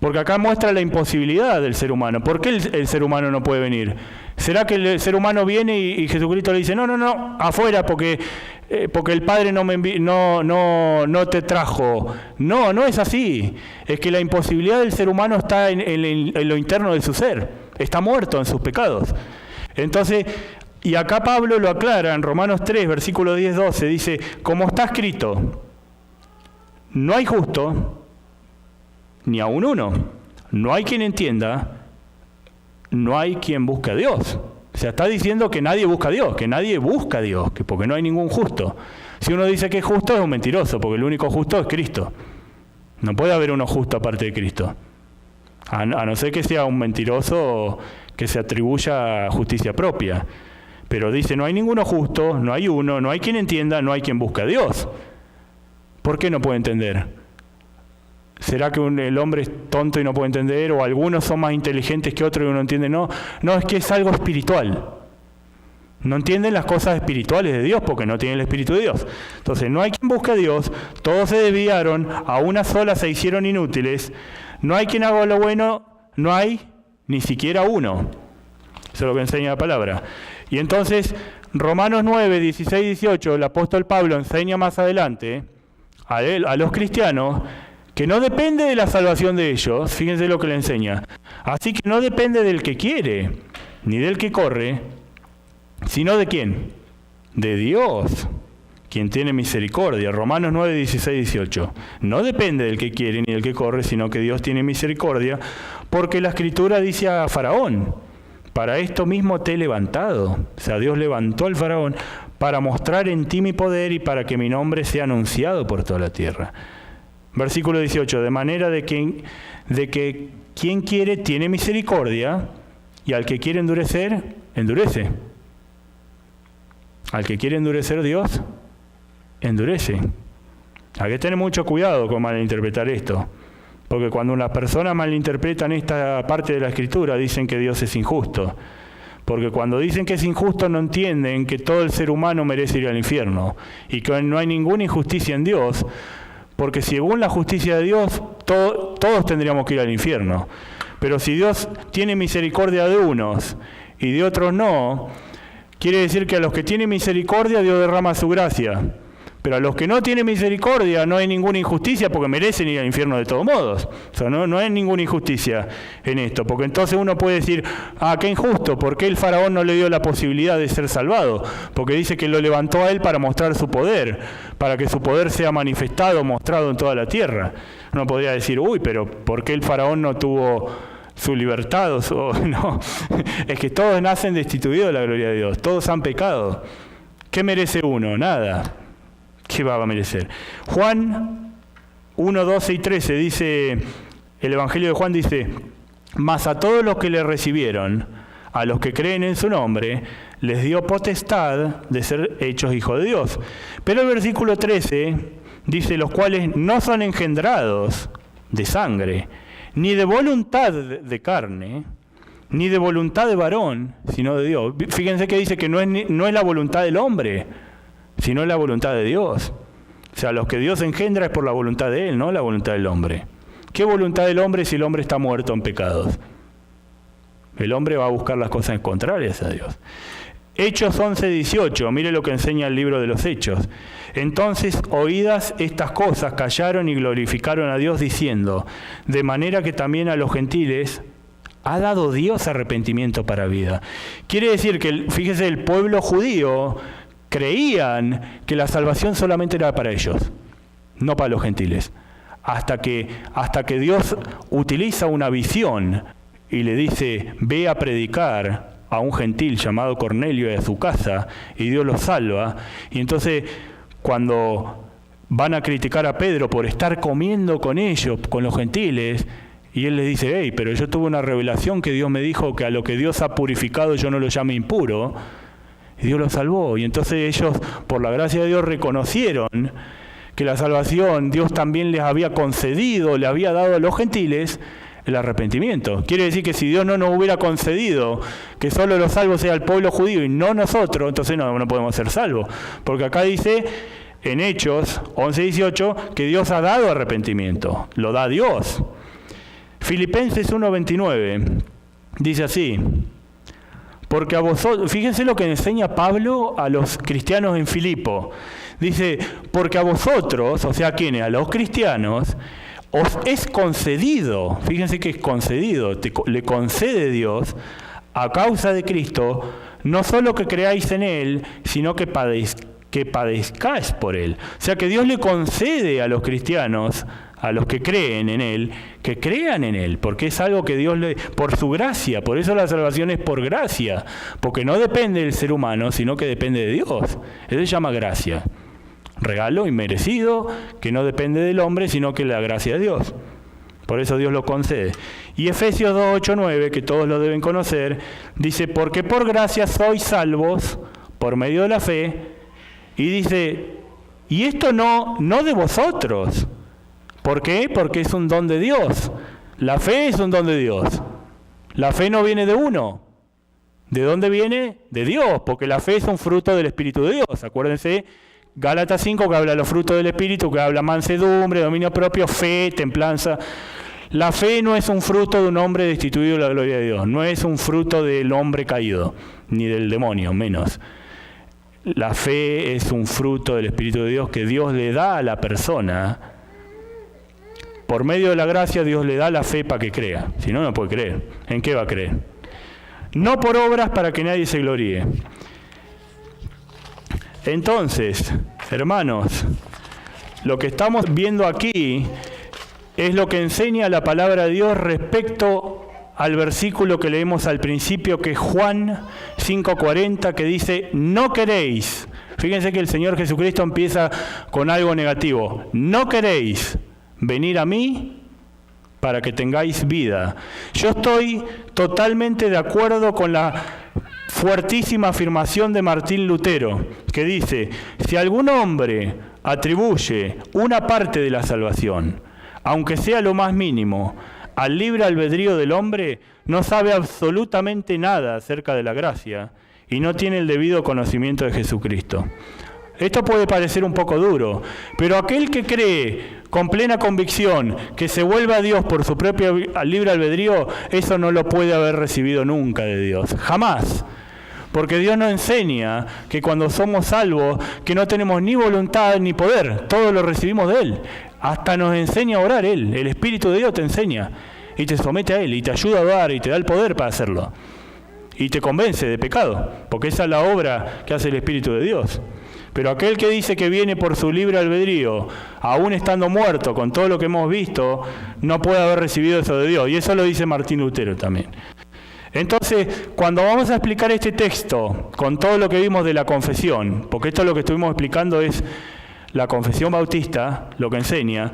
porque acá muestra la imposibilidad del ser humano. ¿Por qué el ser humano no puede venir? ¿Será que el ser humano viene y Jesucristo le dice, no, afuera, porque el Padre no te trajo? No es así. Es que la imposibilidad del ser humano está en lo interno de su ser. Está muerto en sus pecados. Entonces, y acá Pablo lo aclara en Romanos 3, versículo 10-12, dice, como está escrito, no hay justo, ni aun uno. No hay quien entienda, no hay quien busque a Dios. O sea, está diciendo que nadie busca a Dios, que nadie busca a Dios, porque no hay ningún justo. Si uno dice que es justo, es un mentiroso, porque el único justo es Cristo. No puede haber uno justo aparte de Cristo. A no ser que sea un mentiroso que se atribuya justicia propia. Pero dice, no hay ninguno justo, no hay uno, no hay quien entienda, no hay quien busque a Dios. ¿Por qué no puede entender? ¿Será que el hombre es tonto y no puede entender? ¿O algunos son más inteligentes que otros y uno entiende? No, es que es algo espiritual. No entienden las cosas espirituales de Dios porque no tienen el Espíritu de Dios. Entonces, no hay quien busque a Dios, todos se desviaron, a una sola se hicieron inútiles, no hay quien haga lo bueno, no hay ni siquiera uno. Eso es lo que enseña la palabra. Y entonces, Romanos 9, 16, 18, el apóstol Pablo enseña más adelante a los cristianos que no depende de la salvación de ellos, fíjense lo que le enseña. Así que no depende del que quiere, ni del que corre, sino de quién, de Dios, quien tiene misericordia. Romanos 9, 16, 18. No depende del que quiere ni del que corre, sino que Dios tiene misericordia, porque la Escritura dice a Faraón, para esto mismo te he levantado. O sea, Dios levantó al Faraón para mostrar en ti mi poder y para que mi nombre sea anunciado por toda la tierra. Versículo 18, de manera de que quien quiere tiene misericordia y al que quiere endurecer, endurece. Al que quiere endurecer Dios, endurece. Hay que tener mucho cuidado con malinterpretar esto, porque cuando unas personas malinterpretan esta parte de la Escritura, dicen que Dios es injusto. Porque cuando dicen que es injusto no entienden que todo el ser humano merece ir al infierno y que no hay ninguna injusticia en Dios, porque según la justicia de Dios, todos tendríamos que ir al infierno. Pero si Dios tiene misericordia de unos y de otros no, quiere decir que a los que tiene misericordia Dios derrama su gracia. Pero a los que no tienen misericordia no hay ninguna injusticia porque merecen ir al infierno de todos modos. O sea, no hay ninguna injusticia en esto. Porque entonces uno puede decir, qué injusto, ¿por qué el faraón no le dio la posibilidad de ser salvado? Porque dice que lo levantó a él para mostrar su poder, para que su poder sea manifestado, mostrado en toda la tierra. Uno podría decir, pero ¿por qué el faraón no tuvo su libertad? No, es que todos nacen destituidos de la gloria de Dios, todos han pecado. ¿Qué merece uno? Nada. ¿Qué va a merecer? Juan 1, 12 y 13 dice, el Evangelio de Juan dice, mas a todos los que le recibieron, a los que creen en su nombre, les dio potestad de ser hechos hijos de Dios. Pero el versículo 13 dice, los cuales no son engendrados de sangre, ni de voluntad de carne, ni de voluntad de varón, sino de Dios. Fíjense que dice que no es la voluntad del hombre, sino la voluntad de Dios. O sea, los que Dios engendra es por la voluntad de Él, no la voluntad del hombre. ¿Qué voluntad del hombre si el hombre está muerto en pecados? El hombre va a buscar las cosas contrarias a Dios. Hechos 11, 18, mire lo que enseña el libro de los Hechos. Entonces, oídas estas cosas, callaron y glorificaron a Dios diciendo, de manera que también a los gentiles ha dado Dios arrepentimiento para vida. Quiere decir que, fíjese, el pueblo judío creían que la salvación solamente era para ellos, no para los gentiles. Hasta que Dios utiliza una visión y le dice, ve a predicar a un gentil llamado Cornelio y a su casa, y Dios los salva. Y entonces, cuando van a criticar a Pedro por estar comiendo con ellos, con los gentiles, y él les dice, pero yo tuve una revelación que Dios me dijo que a lo que Dios ha purificado yo no lo llame impuro, y Dios los salvó. Y entonces ellos, por la gracia de Dios, reconocieron que la salvación Dios también les había concedido, le había dado a los gentiles el arrepentimiento. Quiere decir que si Dios no nos hubiera concedido que solo los salvos sea el pueblo judío y no nosotros, entonces no podemos ser salvos. Porque acá dice en Hechos 11:18 que Dios ha dado arrepentimiento, lo da Dios. Filipenses 1:29 dice así: porque a vosotros, fíjense lo que enseña Pablo a los cristianos en Filipo. Dice, porque a vosotros, o sea, ¿a quiénes? A los cristianos, os es concedido, fíjense que es concedido, le concede Dios, a causa de Cristo, no solo que creáis en Él, sino que padezcáis por Él. O sea que Dios le concede a los cristianos, a los que creen en Él, que crean en Él, porque es algo que Dios le, por su gracia, por eso la salvación es por gracia, porque no depende del ser humano, sino que depende de Dios. Eso se llama gracia. Regalo inmerecido, que no depende del hombre, sino que la gracia de Dios. Por eso Dios lo concede. Y Efesios 2:8-9, que todos lo deben conocer, dice, porque por gracia sois salvos por medio de la fe, y dice, y esto no de vosotros. ¿Por qué? Porque es un don de Dios. La fe es un don de Dios. La fe no viene de uno. ¿De dónde viene? De Dios, porque la fe es un fruto del Espíritu de Dios. Acuérdense, Gálatas 5, que habla de los frutos del Espíritu, que habla mansedumbre, dominio propio, fe, templanza. La fe no es un fruto de un hombre destituido de la gloria de Dios. No es un fruto del hombre caído, ni del demonio, menos. La fe es un fruto del Espíritu de Dios que Dios le da a la persona. Por medio de la gracia Dios le da la fe para que crea. Si no, no puede creer. ¿En qué va a creer? No por obras para que nadie se gloríe. Entonces, hermanos, lo que estamos viendo aquí es lo que enseña la palabra de Dios respecto al versículo que leemos al principio, que es Juan 5:40, que dice, no queréis. Fíjense que el Señor Jesucristo empieza con algo negativo. No queréis venir a mí para que tengáis vida. Yo estoy totalmente de acuerdo con la fuertísima afirmación de Martín Lutero, que dice, si algún hombre atribuye una parte de la salvación, aunque sea lo más mínimo, al libre albedrío del hombre, no sabe absolutamente nada acerca de la gracia y no tiene el debido conocimiento de Jesucristo. Esto puede parecer un poco duro, pero aquel que cree con plena convicción que se vuelve a Dios por su propio libre albedrío, eso no lo puede haber recibido nunca de Dios, jamás. Porque Dios nos enseña que cuando somos salvos, que no tenemos ni voluntad ni poder, todo lo recibimos de Él. Hasta nos enseña a orar Él, el Espíritu de Dios te enseña y te somete a Él y te ayuda a orar y te da el poder para hacerlo. Y te convence de pecado, porque esa es la obra que hace el Espíritu de Dios. Pero aquel que dice que viene por su libre albedrío, aún estando muerto, con todo lo que hemos visto, no puede haber recibido eso de Dios. Y eso lo dice Martín Lutero también. Entonces, cuando vamos a explicar este texto, con todo lo que vimos de la confesión, porque esto lo que estuvimos explicando es la confesión bautista, lo que enseña,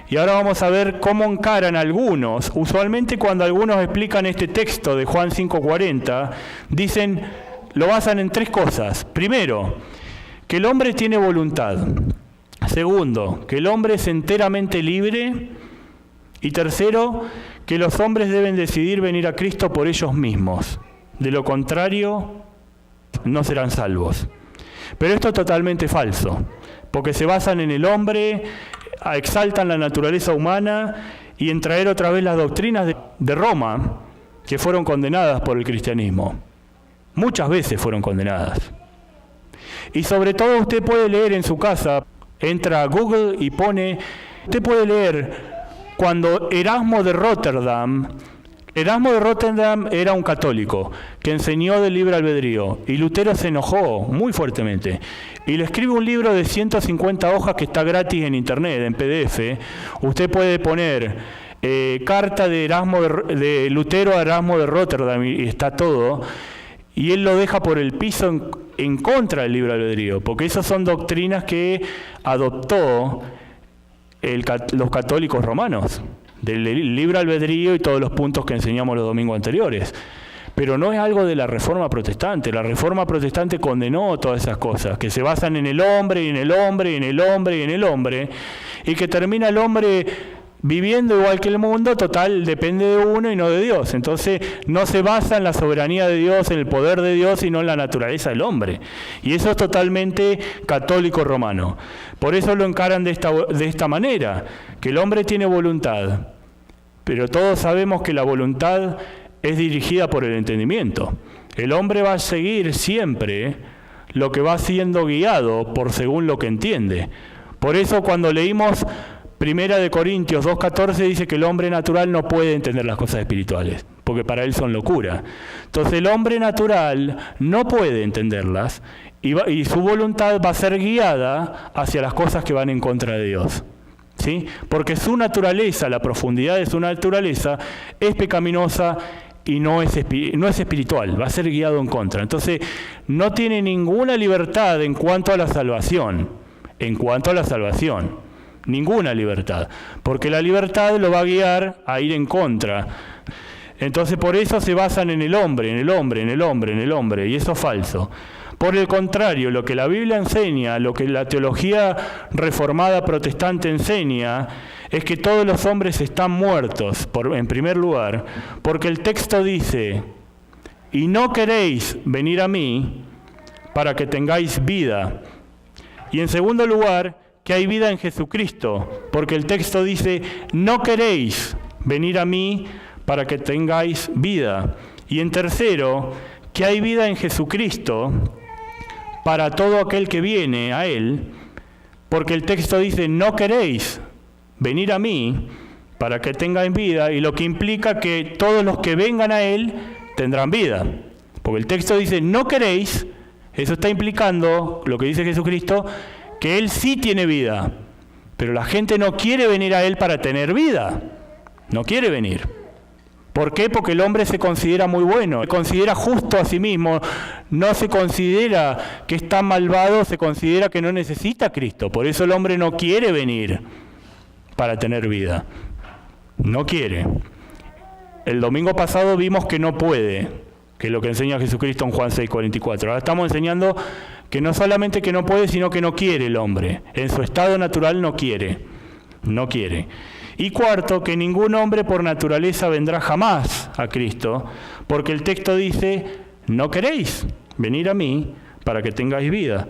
y ahora vamos a ver cómo encaran algunos. Usualmente cuando algunos explican este texto de Juan 5:40, dicen, lo basan en tres cosas. Primero, que el hombre tiene voluntad. Segundo, que el hombre es enteramente libre. Y tercero, que los hombres deben decidir venir a Cristo por ellos mismos. De lo contrario, no serán salvos. Pero esto es totalmente falso, porque se basan en el hombre, exaltan la naturaleza humana y en traer otra vez las doctrinas de Roma, que fueron condenadas por el cristianismo. Muchas veces fueron condenadas. Y sobre todo usted puede leer en su casa, entra a Google y pone, usted puede leer cuando Erasmo de Rotterdam era un católico que enseñó del libre albedrío y Lutero se enojó muy fuertemente y le escribe un libro de 150 hojas que está gratis en internet, en PDF. Usted puede poner carta de Lutero a Erasmo de Rotterdam y está todo. Y él lo deja por el piso en contra del libre albedrío, porque esas son doctrinas que adoptó los católicos romanos, del libre albedrío y todos los puntos que enseñamos los domingos anteriores. Pero no es algo de la Reforma Protestante. La Reforma Protestante condenó todas esas cosas, que se basan en el hombre, y en el hombre, y en el hombre, y en el hombre, y que termina el hombre viviendo igual que el mundo, total, depende de uno y no de Dios. Entonces no se basa en la soberanía de Dios, en el poder de Dios, sino en la naturaleza del hombre. Y eso es totalmente católico romano. Por eso lo encaran de esta manera, que el hombre tiene voluntad, pero todos sabemos que la voluntad es dirigida por el entendimiento. El hombre va a seguir siempre lo que va siendo guiado por según lo que entiende. Por eso cuando leímos 1 Corintios 2:14 dice que el hombre natural no puede entender las cosas espirituales, porque para él son locura. Entonces el hombre natural no puede entenderlas y su voluntad va a ser guiada hacia las cosas que van en contra de Dios. ¿Sí? Porque su naturaleza, la profundidad de su naturaleza, es pecaminosa y no es espiritual, va a ser guiado en contra. Entonces no tiene ninguna libertad en cuanto a la salvación. Ninguna libertad, porque la libertad lo va a guiar a ir en contra. Entonces por eso se basan en el hombre, y eso es falso. Por el contrario, lo que la Biblia enseña, lo que la teología reformada protestante enseña, es que todos los hombres están muertos, en primer lugar, porque el texto dice, y no queréis venir a mí para que tengáis vida. Y en segundo lugar, que hay vida en Jesucristo, porque el texto dice, no queréis venir a mí para que tengáis vida. Y en tercero, que hay vida en Jesucristo para todo aquel que viene a Él, porque el texto dice, no queréis venir a mí para que tengáis vida, y lo que implica que todos los que vengan a Él tendrán vida. Porque el texto dice, no queréis, eso está implicando, lo que dice Jesucristo, que Él sí tiene vida, pero la gente no quiere venir a Él para tener vida, no quiere venir. ¿Por qué? Porque el hombre se considera muy bueno, se considera justo a sí mismo, no se considera que es tan malvado, se considera que no necesita a Cristo. Por eso el hombre no quiere venir para tener vida, no quiere. El domingo pasado vimos que no puede, que es lo que enseña Jesucristo en Juan 6:44. Ahora estamos enseñando que no solamente que no puede, sino que no quiere el hombre. En su estado natural no quiere. Y cuarto, que ningún hombre por naturaleza vendrá jamás a Cristo, porque el texto dice, no queréis venir a mí para que tengáis vida.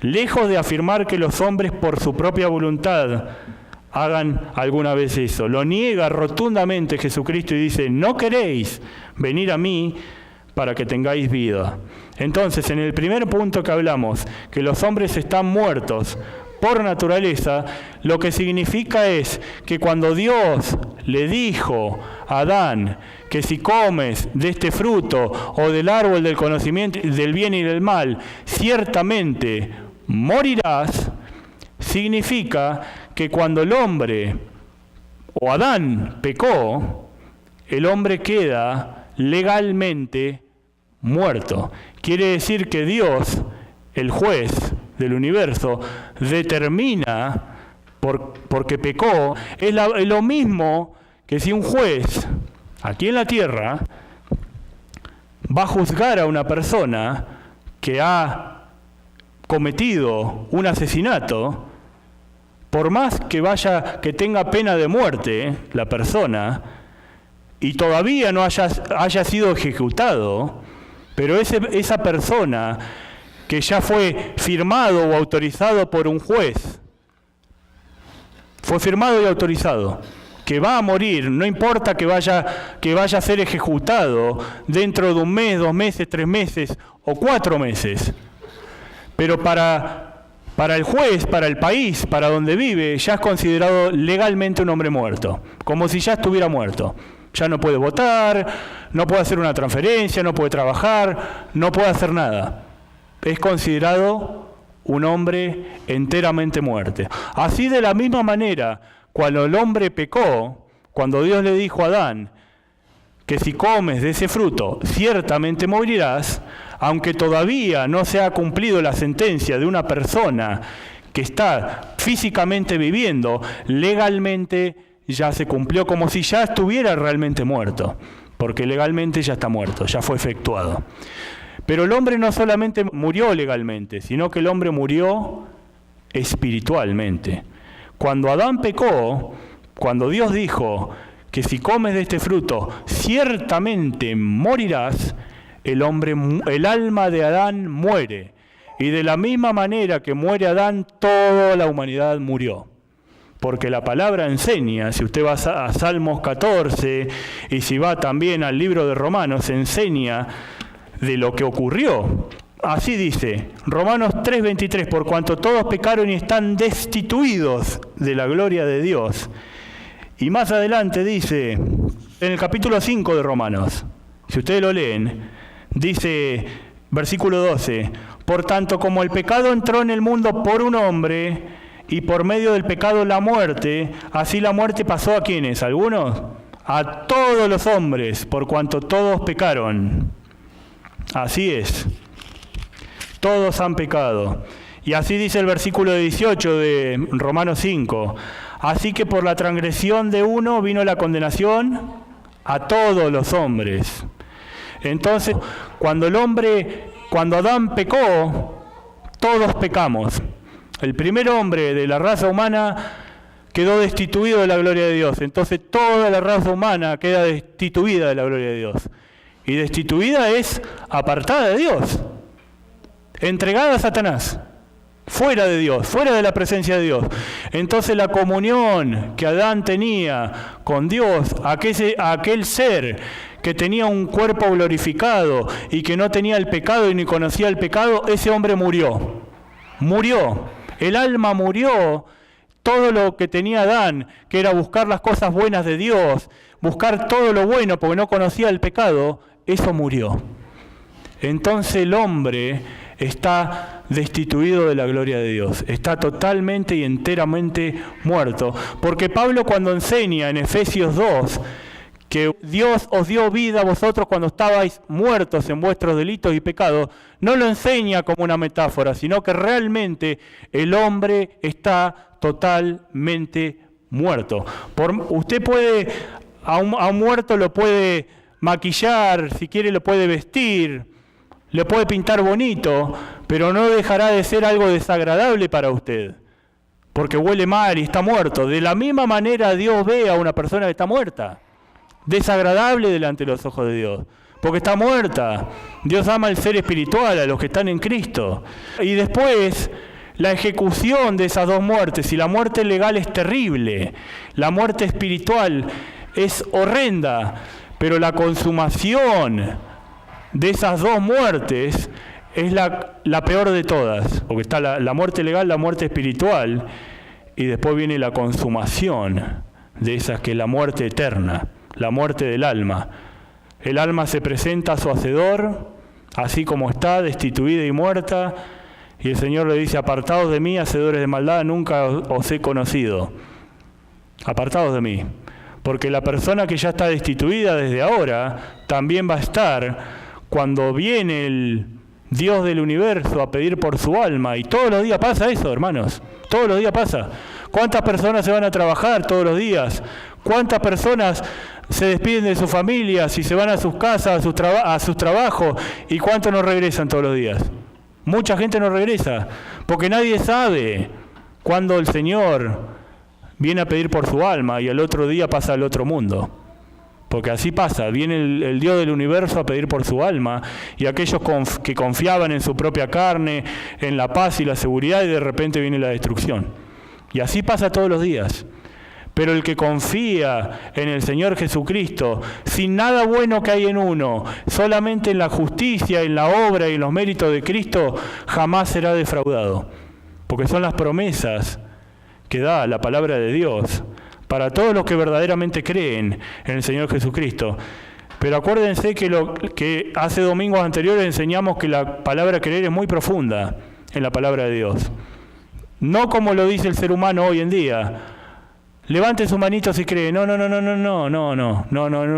Lejos de afirmar que los hombres por su propia voluntad hagan alguna vez eso, lo niega rotundamente Jesucristo y dice, no queréis venir a mí para que tengáis vida. Entonces, en el primer punto que hablamos, que los hombres están muertos por naturaleza, lo que significa es que cuando Dios le dijo a Adán que si comes de este fruto o del árbol del conocimiento del bien y del mal, ciertamente morirás, significa que cuando el hombre o Adán pecó, el hombre queda legalmente muerto. Quiere decir que Dios, el juez del universo, determina, porque pecó, es lo mismo que si un juez aquí en la tierra va a juzgar a una persona que ha cometido un asesinato, por más que tenga pena de muerte la persona y todavía no haya sido ejecutado, pero esa persona que ya fue firmado o autorizado por un juez, fue firmado y autorizado, que va a morir, no importa que vaya a ser ejecutado dentro de 1 mes, 2 meses, 3 meses o 4 meses, pero para el juez, para el país, para donde vive, ya es considerado legalmente un hombre muerto, como si ya estuviera muerto. Ya no puede votar, no puede hacer una transferencia, no puede trabajar, no puede hacer nada. Es considerado un hombre enteramente muerto. Así de la misma manera, cuando el hombre pecó, cuando Dios le dijo a Adán que si comes de ese fruto, ciertamente morirás, aunque todavía no se ha cumplido la sentencia de una persona que está físicamente viviendo, legalmente ya se cumplió como si ya estuviera realmente muerto. porque legalmente ya está muerto, ya fue efectuado. Pero el hombre no solamente murió legalmente, sino que el hombre murió espiritualmente. Cuando Adán pecó, cuando Dios dijo que si comes de este fruto, ciertamente morirás, el alma de Adán muere. Y de la misma manera que muere Adán, toda la humanidad murió. Porque la palabra enseña, si usted va a Salmos 14 y si va también al libro de Romanos, enseña de lo que ocurrió. Así dice, Romanos 3:23, por cuanto todos pecaron y están destituidos de la gloria de Dios. Y más adelante dice, en el capítulo 5 de Romanos, si ustedes lo leen, dice, versículo 12, por tanto como el pecado entró en el mundo por un hombre, y por medio del pecado la muerte, así la muerte pasó ¿a quiénes? ¿Algunos? A todos los hombres, por cuanto todos pecaron. Así es. Todos han pecado. Y así dice el versículo 18 de Romanos 5. Así que por la transgresión de uno vino la condenación a todos los hombres. Entonces, cuando Adán pecó, todos pecamos. El primer hombre de la raza humana quedó destituido de la gloria de Dios. Entonces toda la raza humana queda destituida de la gloria de Dios. Y destituida es apartada de Dios, entregada a Satanás, fuera de Dios, fuera de la presencia de Dios. Entonces la comunión que Adán tenía con Dios, aquel ser que tenía un cuerpo glorificado y que no tenía el pecado y ni conocía el pecado, ese hombre murió. Murió. El alma murió. Todo lo que tenía Adán, que era buscar las cosas buenas de Dios, buscar todo lo bueno porque no conocía el pecado, eso murió. Entonces el hombre está destituido de la gloria de Dios, está totalmente y enteramente muerto. Porque Pablo cuando enseña en Efesios 2 que Dios os dio vida a vosotros cuando estabais muertos en vuestros delitos y pecados, no lo enseña como una metáfora, sino que realmente el hombre está totalmente muerto. Usted puede, a un muerto lo puede maquillar, si quiere lo puede vestir, le puede pintar bonito, pero no dejará de ser algo desagradable para usted, porque huele mal y está muerto. De la misma manera Dios ve a una persona que está muerta, desagradable delante de los ojos de Dios, porque está muerta. Dios ama al ser espiritual, a los que están en Cristo. Y después, la ejecución de esas dos muertes, y la muerte legal es terrible, la muerte espiritual es horrenda, pero la consumación de esas dos muertes es la peor de todas, porque está la muerte legal, la muerte espiritual, y después viene la consumación de esas, que es la muerte eterna, la muerte del alma. El alma se presenta a su hacedor, así como está, destituida y muerta, y el Señor le dice, apartados de mí, hacedores de maldad, nunca os he conocido. Apartados de mí. Porque la persona que ya está destituida desde ahora, también va a estar cuando viene el Dios del universo a pedir por su alma. Y todos los días pasa eso, hermanos. Todos los días pasa. ¿Cuántas personas se van a trabajar todos los días? ¿Cuántas personas se despiden de sus familias y se van a sus casas, a sus trabajos? ¿Y cuántos no regresan todos los días? Mucha gente no regresa, porque nadie sabe cuándo el Señor viene a pedir por su alma y al otro día pasa al otro mundo. Porque así pasa, viene el Dios del universo a pedir por su alma, y aquellos que confiaban en su propia carne, en la paz y la seguridad, y de repente viene la destrucción. Y así pasa todos los días. Pero el que confía en el Señor Jesucristo, sin nada bueno que hay en uno, solamente en la justicia, en la obra y en los méritos de Cristo, jamás será defraudado. Porque son las promesas que da la palabra de Dios para todos los que verdaderamente creen en el Señor Jesucristo. Pero acuérdense que hace domingos anteriores enseñamos que la palabra creer es muy profunda en la palabra de Dios. No como lo dice el ser humano hoy en día. Levante su manito si cree. No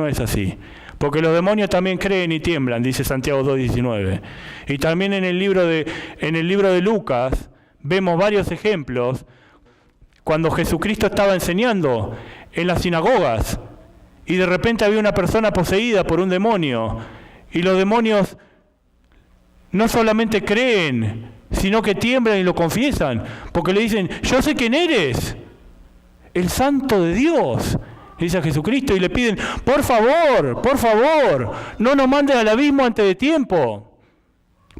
es así. Porque los demonios también creen y tiemblan, dice Santiago 2:19. Y también en el libro de Lucas vemos varios ejemplos cuando Jesucristo estaba enseñando en las sinagogas y de repente había una persona poseída por un demonio, y los demonios no solamente creen, sino que tiemblan y lo confiesan, porque le dicen, yo sé quién eres, el Santo de Dios, dice a Jesucristo, y le piden, por favor, no nos mandes al abismo antes de tiempo,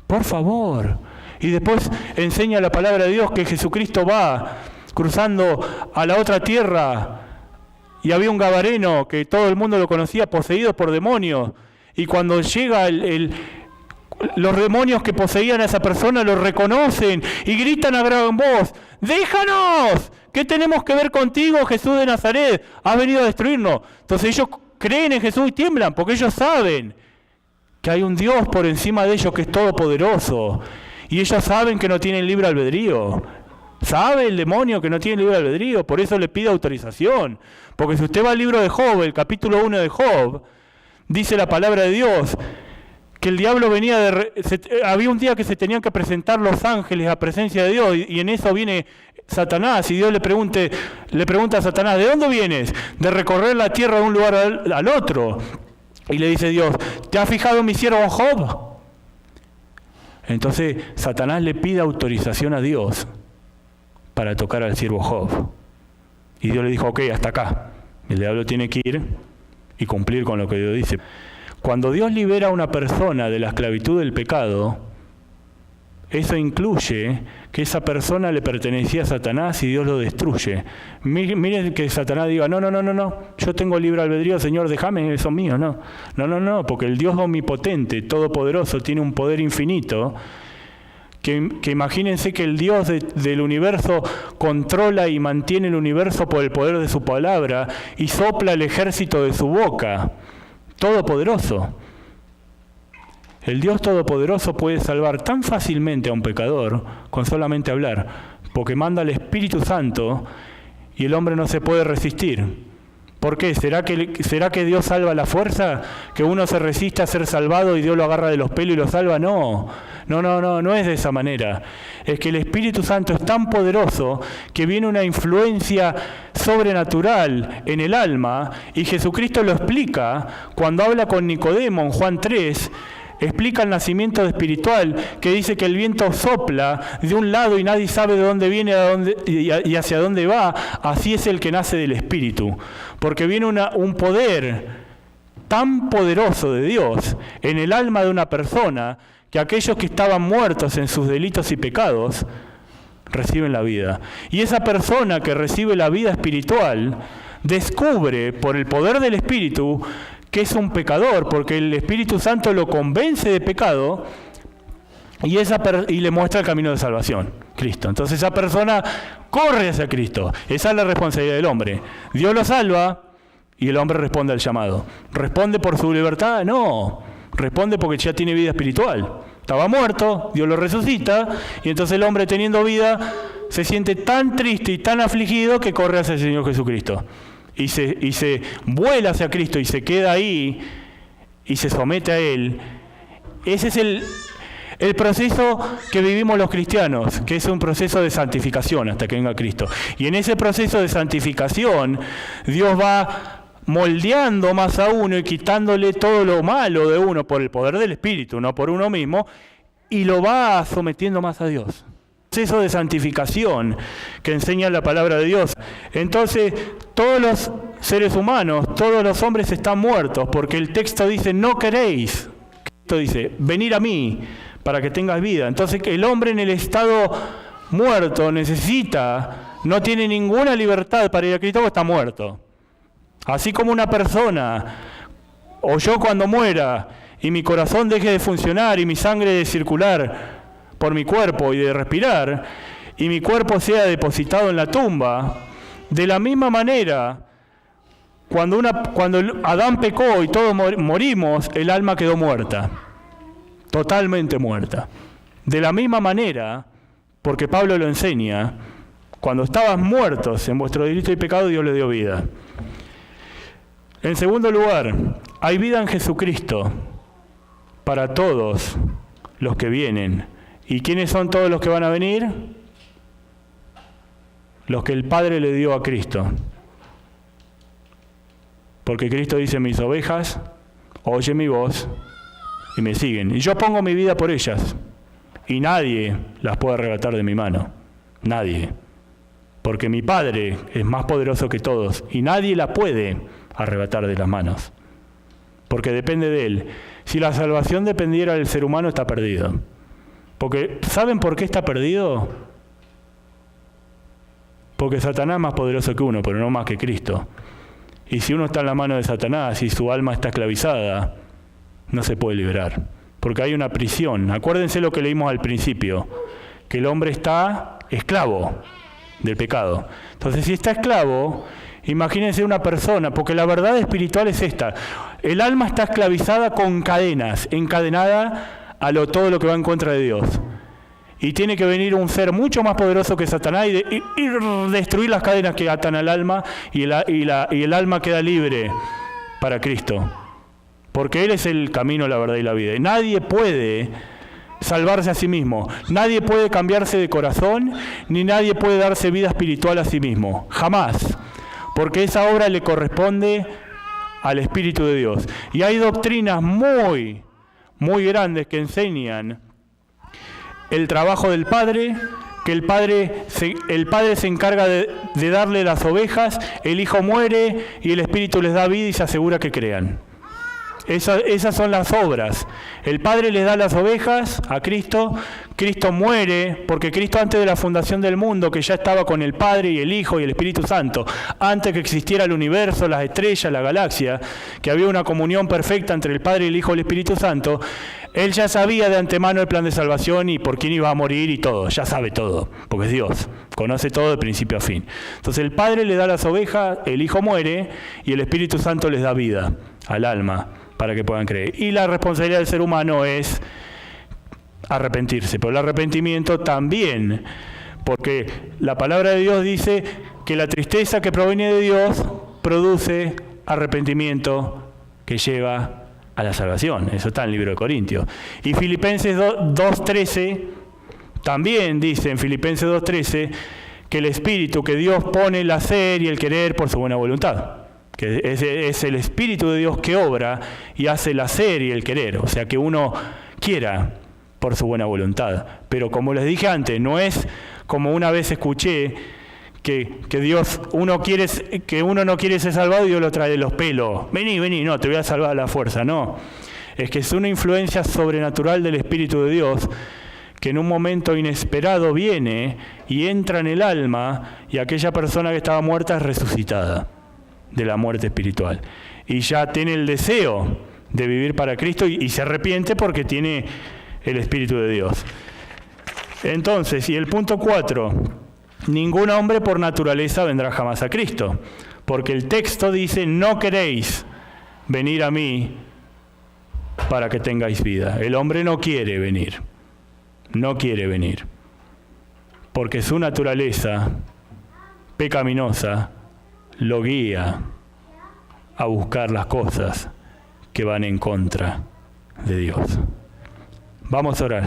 por favor. Y después enseña la palabra de Dios que Jesucristo va cruzando a la otra tierra, y había un gadareno que todo el mundo lo conocía, poseído por demonios, y cuando llega los demonios que poseían a esa persona lo reconocen y gritan a gran voz, ¡déjanos! ¿Qué tenemos que ver contigo, Jesús de Nazaret? Has venido a destruirnos. Entonces ellos creen en Jesús y tiemblan, porque ellos saben que hay un Dios por encima de ellos que es todopoderoso. Y ellos saben que no tienen libre albedrío. Sabe el demonio que no tiene libre albedrío, por eso le pide autorización. Porque si usted va al libro de Job, el capítulo 1 de Job, dice la palabra de Dios que el diablo venía había un día que se tenían que presentar los ángeles a presencia de Dios, y en eso viene Satanás, y Dios le pregunta a Satanás, ¿de dónde vienes? De recorrer la tierra de un lugar al otro. Y le dice Dios, ¿te has fijado en mi siervo Job? Entonces Satanás le pide autorización a Dios para tocar al siervo Job. Y Dios le dijo, ok, hasta acá. El diablo tiene que ir y cumplir con lo que Dios dice. Cuando Dios libera a una persona de la esclavitud del pecado, eso incluye que esa persona le pertenecía a Satanás y Dios lo destruye. Miren que Satanás diga, no, yo tengo libre albedrío, Señor, déjame, eso es mío. No, porque el Dios omnipotente, todopoderoso, tiene un poder infinito, que imagínense que el Dios del universo controla y mantiene el universo por el poder de su palabra y sopla el ejército de su boca. Todopoderoso. El Dios todopoderoso puede salvar tan fácilmente a un pecador con solamente hablar, porque manda al Espíritu Santo y el hombre no se puede resistir. ¿Por qué? ¿Será que Dios salva a la fuerza? ¿Que uno se resiste a ser salvado y Dios lo agarra de los pelos y lo salva? No es de esa manera. Es que el Espíritu Santo es tan poderoso que viene una influencia sobrenatural en el alma, y Jesucristo lo explica cuando habla con Nicodemo en Juan 3, explica el nacimiento espiritual, que dice que el viento sopla de un lado y nadie sabe de dónde viene y hacia dónde va. Así es el que nace del Espíritu, porque viene un poder tan poderoso de Dios en el alma de una persona que aquellos que estaban muertos en sus delitos y pecados reciben la vida. Y esa persona que recibe la vida espiritual descubre por el poder del Espíritu que es un pecador, porque el Espíritu Santo lo convence de pecado y le muestra el camino de salvación, Cristo. Entonces esa persona corre hacia Cristo. Esa es la responsabilidad del hombre. Dios lo salva y el hombre responde al llamado. ¿Responde por su libertad? No. Responde porque ya tiene vida espiritual. Estaba muerto, Dios lo resucita, y entonces el hombre, teniendo vida, se siente tan triste y tan afligido que corre hacia el Señor Jesucristo. Y se vuela hacia Cristo y se queda ahí y se somete a Él. Ese es el proceso que vivimos los cristianos, que es un proceso de santificación hasta que venga Cristo. Y en ese proceso de santificación, Dios va moldeando más a uno y quitándole todo lo malo de uno por el poder del Espíritu, no por uno mismo, y lo va sometiendo más a Dios. Proceso de santificación que enseña la palabra de Dios. Entonces, todos los seres humanos, todos los hombres están muertos, porque el texto dice, no queréis. Cristo dice, venir a mí para que tengas vida. Entonces, el hombre en el estado muerto no tiene ninguna libertad para ir a Cristo porque está muerto. Así como una persona, o yo cuando muera, y mi corazón deje de funcionar y mi sangre de circular por mi cuerpo y de respirar, y mi cuerpo sea depositado en la tumba, de la misma manera, cuando Adán pecó y todos morimos, el alma quedó muerta, totalmente muerta. De la misma manera, porque Pablo lo enseña, cuando estabas muertos en vuestro delito y pecado, Dios le dio vida. En segundo lugar, hay vida en Jesucristo para todos los que vienen. ¿Y quiénes son todos los que van a venir? Los que el Padre le dio a Cristo. Porque Cristo dice, mis ovejas oyen mi voz y me siguen. Y yo pongo mi vida por ellas. Y nadie las puede arrebatar de mi mano. Nadie. Porque mi Padre es más poderoso que todos. Y nadie la puede arrebatar de las manos. Porque depende de Él. Si la salvación dependiera del ser humano, está perdido. Porque, ¿saben por qué está perdido? Porque Satanás es más poderoso que uno, pero no más que Cristo. Y si uno está en la mano de Satanás y su alma está esclavizada, no se puede liberar. Porque hay una prisión. Acuérdense lo que leímos al principio, que el hombre está esclavo del pecado. Entonces, si está esclavo, imagínense una persona, porque la verdad espiritual es esta. El alma está esclavizada con cadenas, encadenada a todo lo que va en contra de Dios. Y tiene que venir un ser mucho más poderoso que Satanás y destruir las cadenas que atan al alma, y el alma queda libre para Cristo. Porque Él es el camino, la verdad y la vida. Y nadie puede salvarse a sí mismo. Nadie puede cambiarse de corazón, ni nadie puede darse vida espiritual a sí mismo. Jamás. Porque esa obra le corresponde al Espíritu de Dios. Y hay doctrinas muy, muy grandes que enseñan el trabajo del Padre, que el Padre se encarga de darle las ovejas, el Hijo muere y el Espíritu les da vida y se asegura que crean. Esas son las obras. El Padre les da las ovejas a Cristo, Cristo muere, porque Cristo antes de la fundación del mundo, que ya estaba con el Padre y el Hijo y el Espíritu Santo, antes que existiera el universo, las estrellas, la galaxia, que había una comunión perfecta entre el Padre, el Hijo y el Espíritu Santo, Él ya sabía de antemano el plan de salvación y por quién iba a morir y todo, ya sabe todo, porque es Dios, conoce todo de principio a fin. Entonces el Padre le da las ovejas, el Hijo muere y el Espíritu Santo les da vida al alma para que puedan creer. Y la responsabilidad del ser humano es arrepentirse, pero el arrepentimiento también, porque la palabra de Dios dice que la tristeza que proviene de Dios produce arrepentimiento que lleva a la salvación. Eso está en el libro de Corintios. Y Filipenses 2.13 también dice, en Filipenses 2.13, que el Espíritu, que Dios pone el hacer y el querer por su buena voluntad. Que es el Espíritu de Dios que obra y hace el hacer y el querer. O sea, que uno quiera por su buena voluntad. Pero como les dije antes, no es como una vez escuché que Dios, que uno no quiere ser salvado y Dios lo trae de los pelos. Vení, no, te voy a salvar a la fuerza. No, es que es una influencia sobrenatural del Espíritu de Dios que en un momento inesperado viene y entra en el alma y aquella persona que estaba muerta es resucitada de la muerte espiritual. Y ya tiene el deseo de vivir para Cristo y se arrepiente porque tiene el Espíritu de Dios. Entonces, y el punto 4, ningún hombre por naturaleza vendrá jamás a Cristo, porque el texto dice, no queréis venir a mí para que tengáis vida. El hombre no quiere venir, porque su naturaleza pecaminosa lo guía a buscar las cosas que van en contra de Dios. Vamos a orar.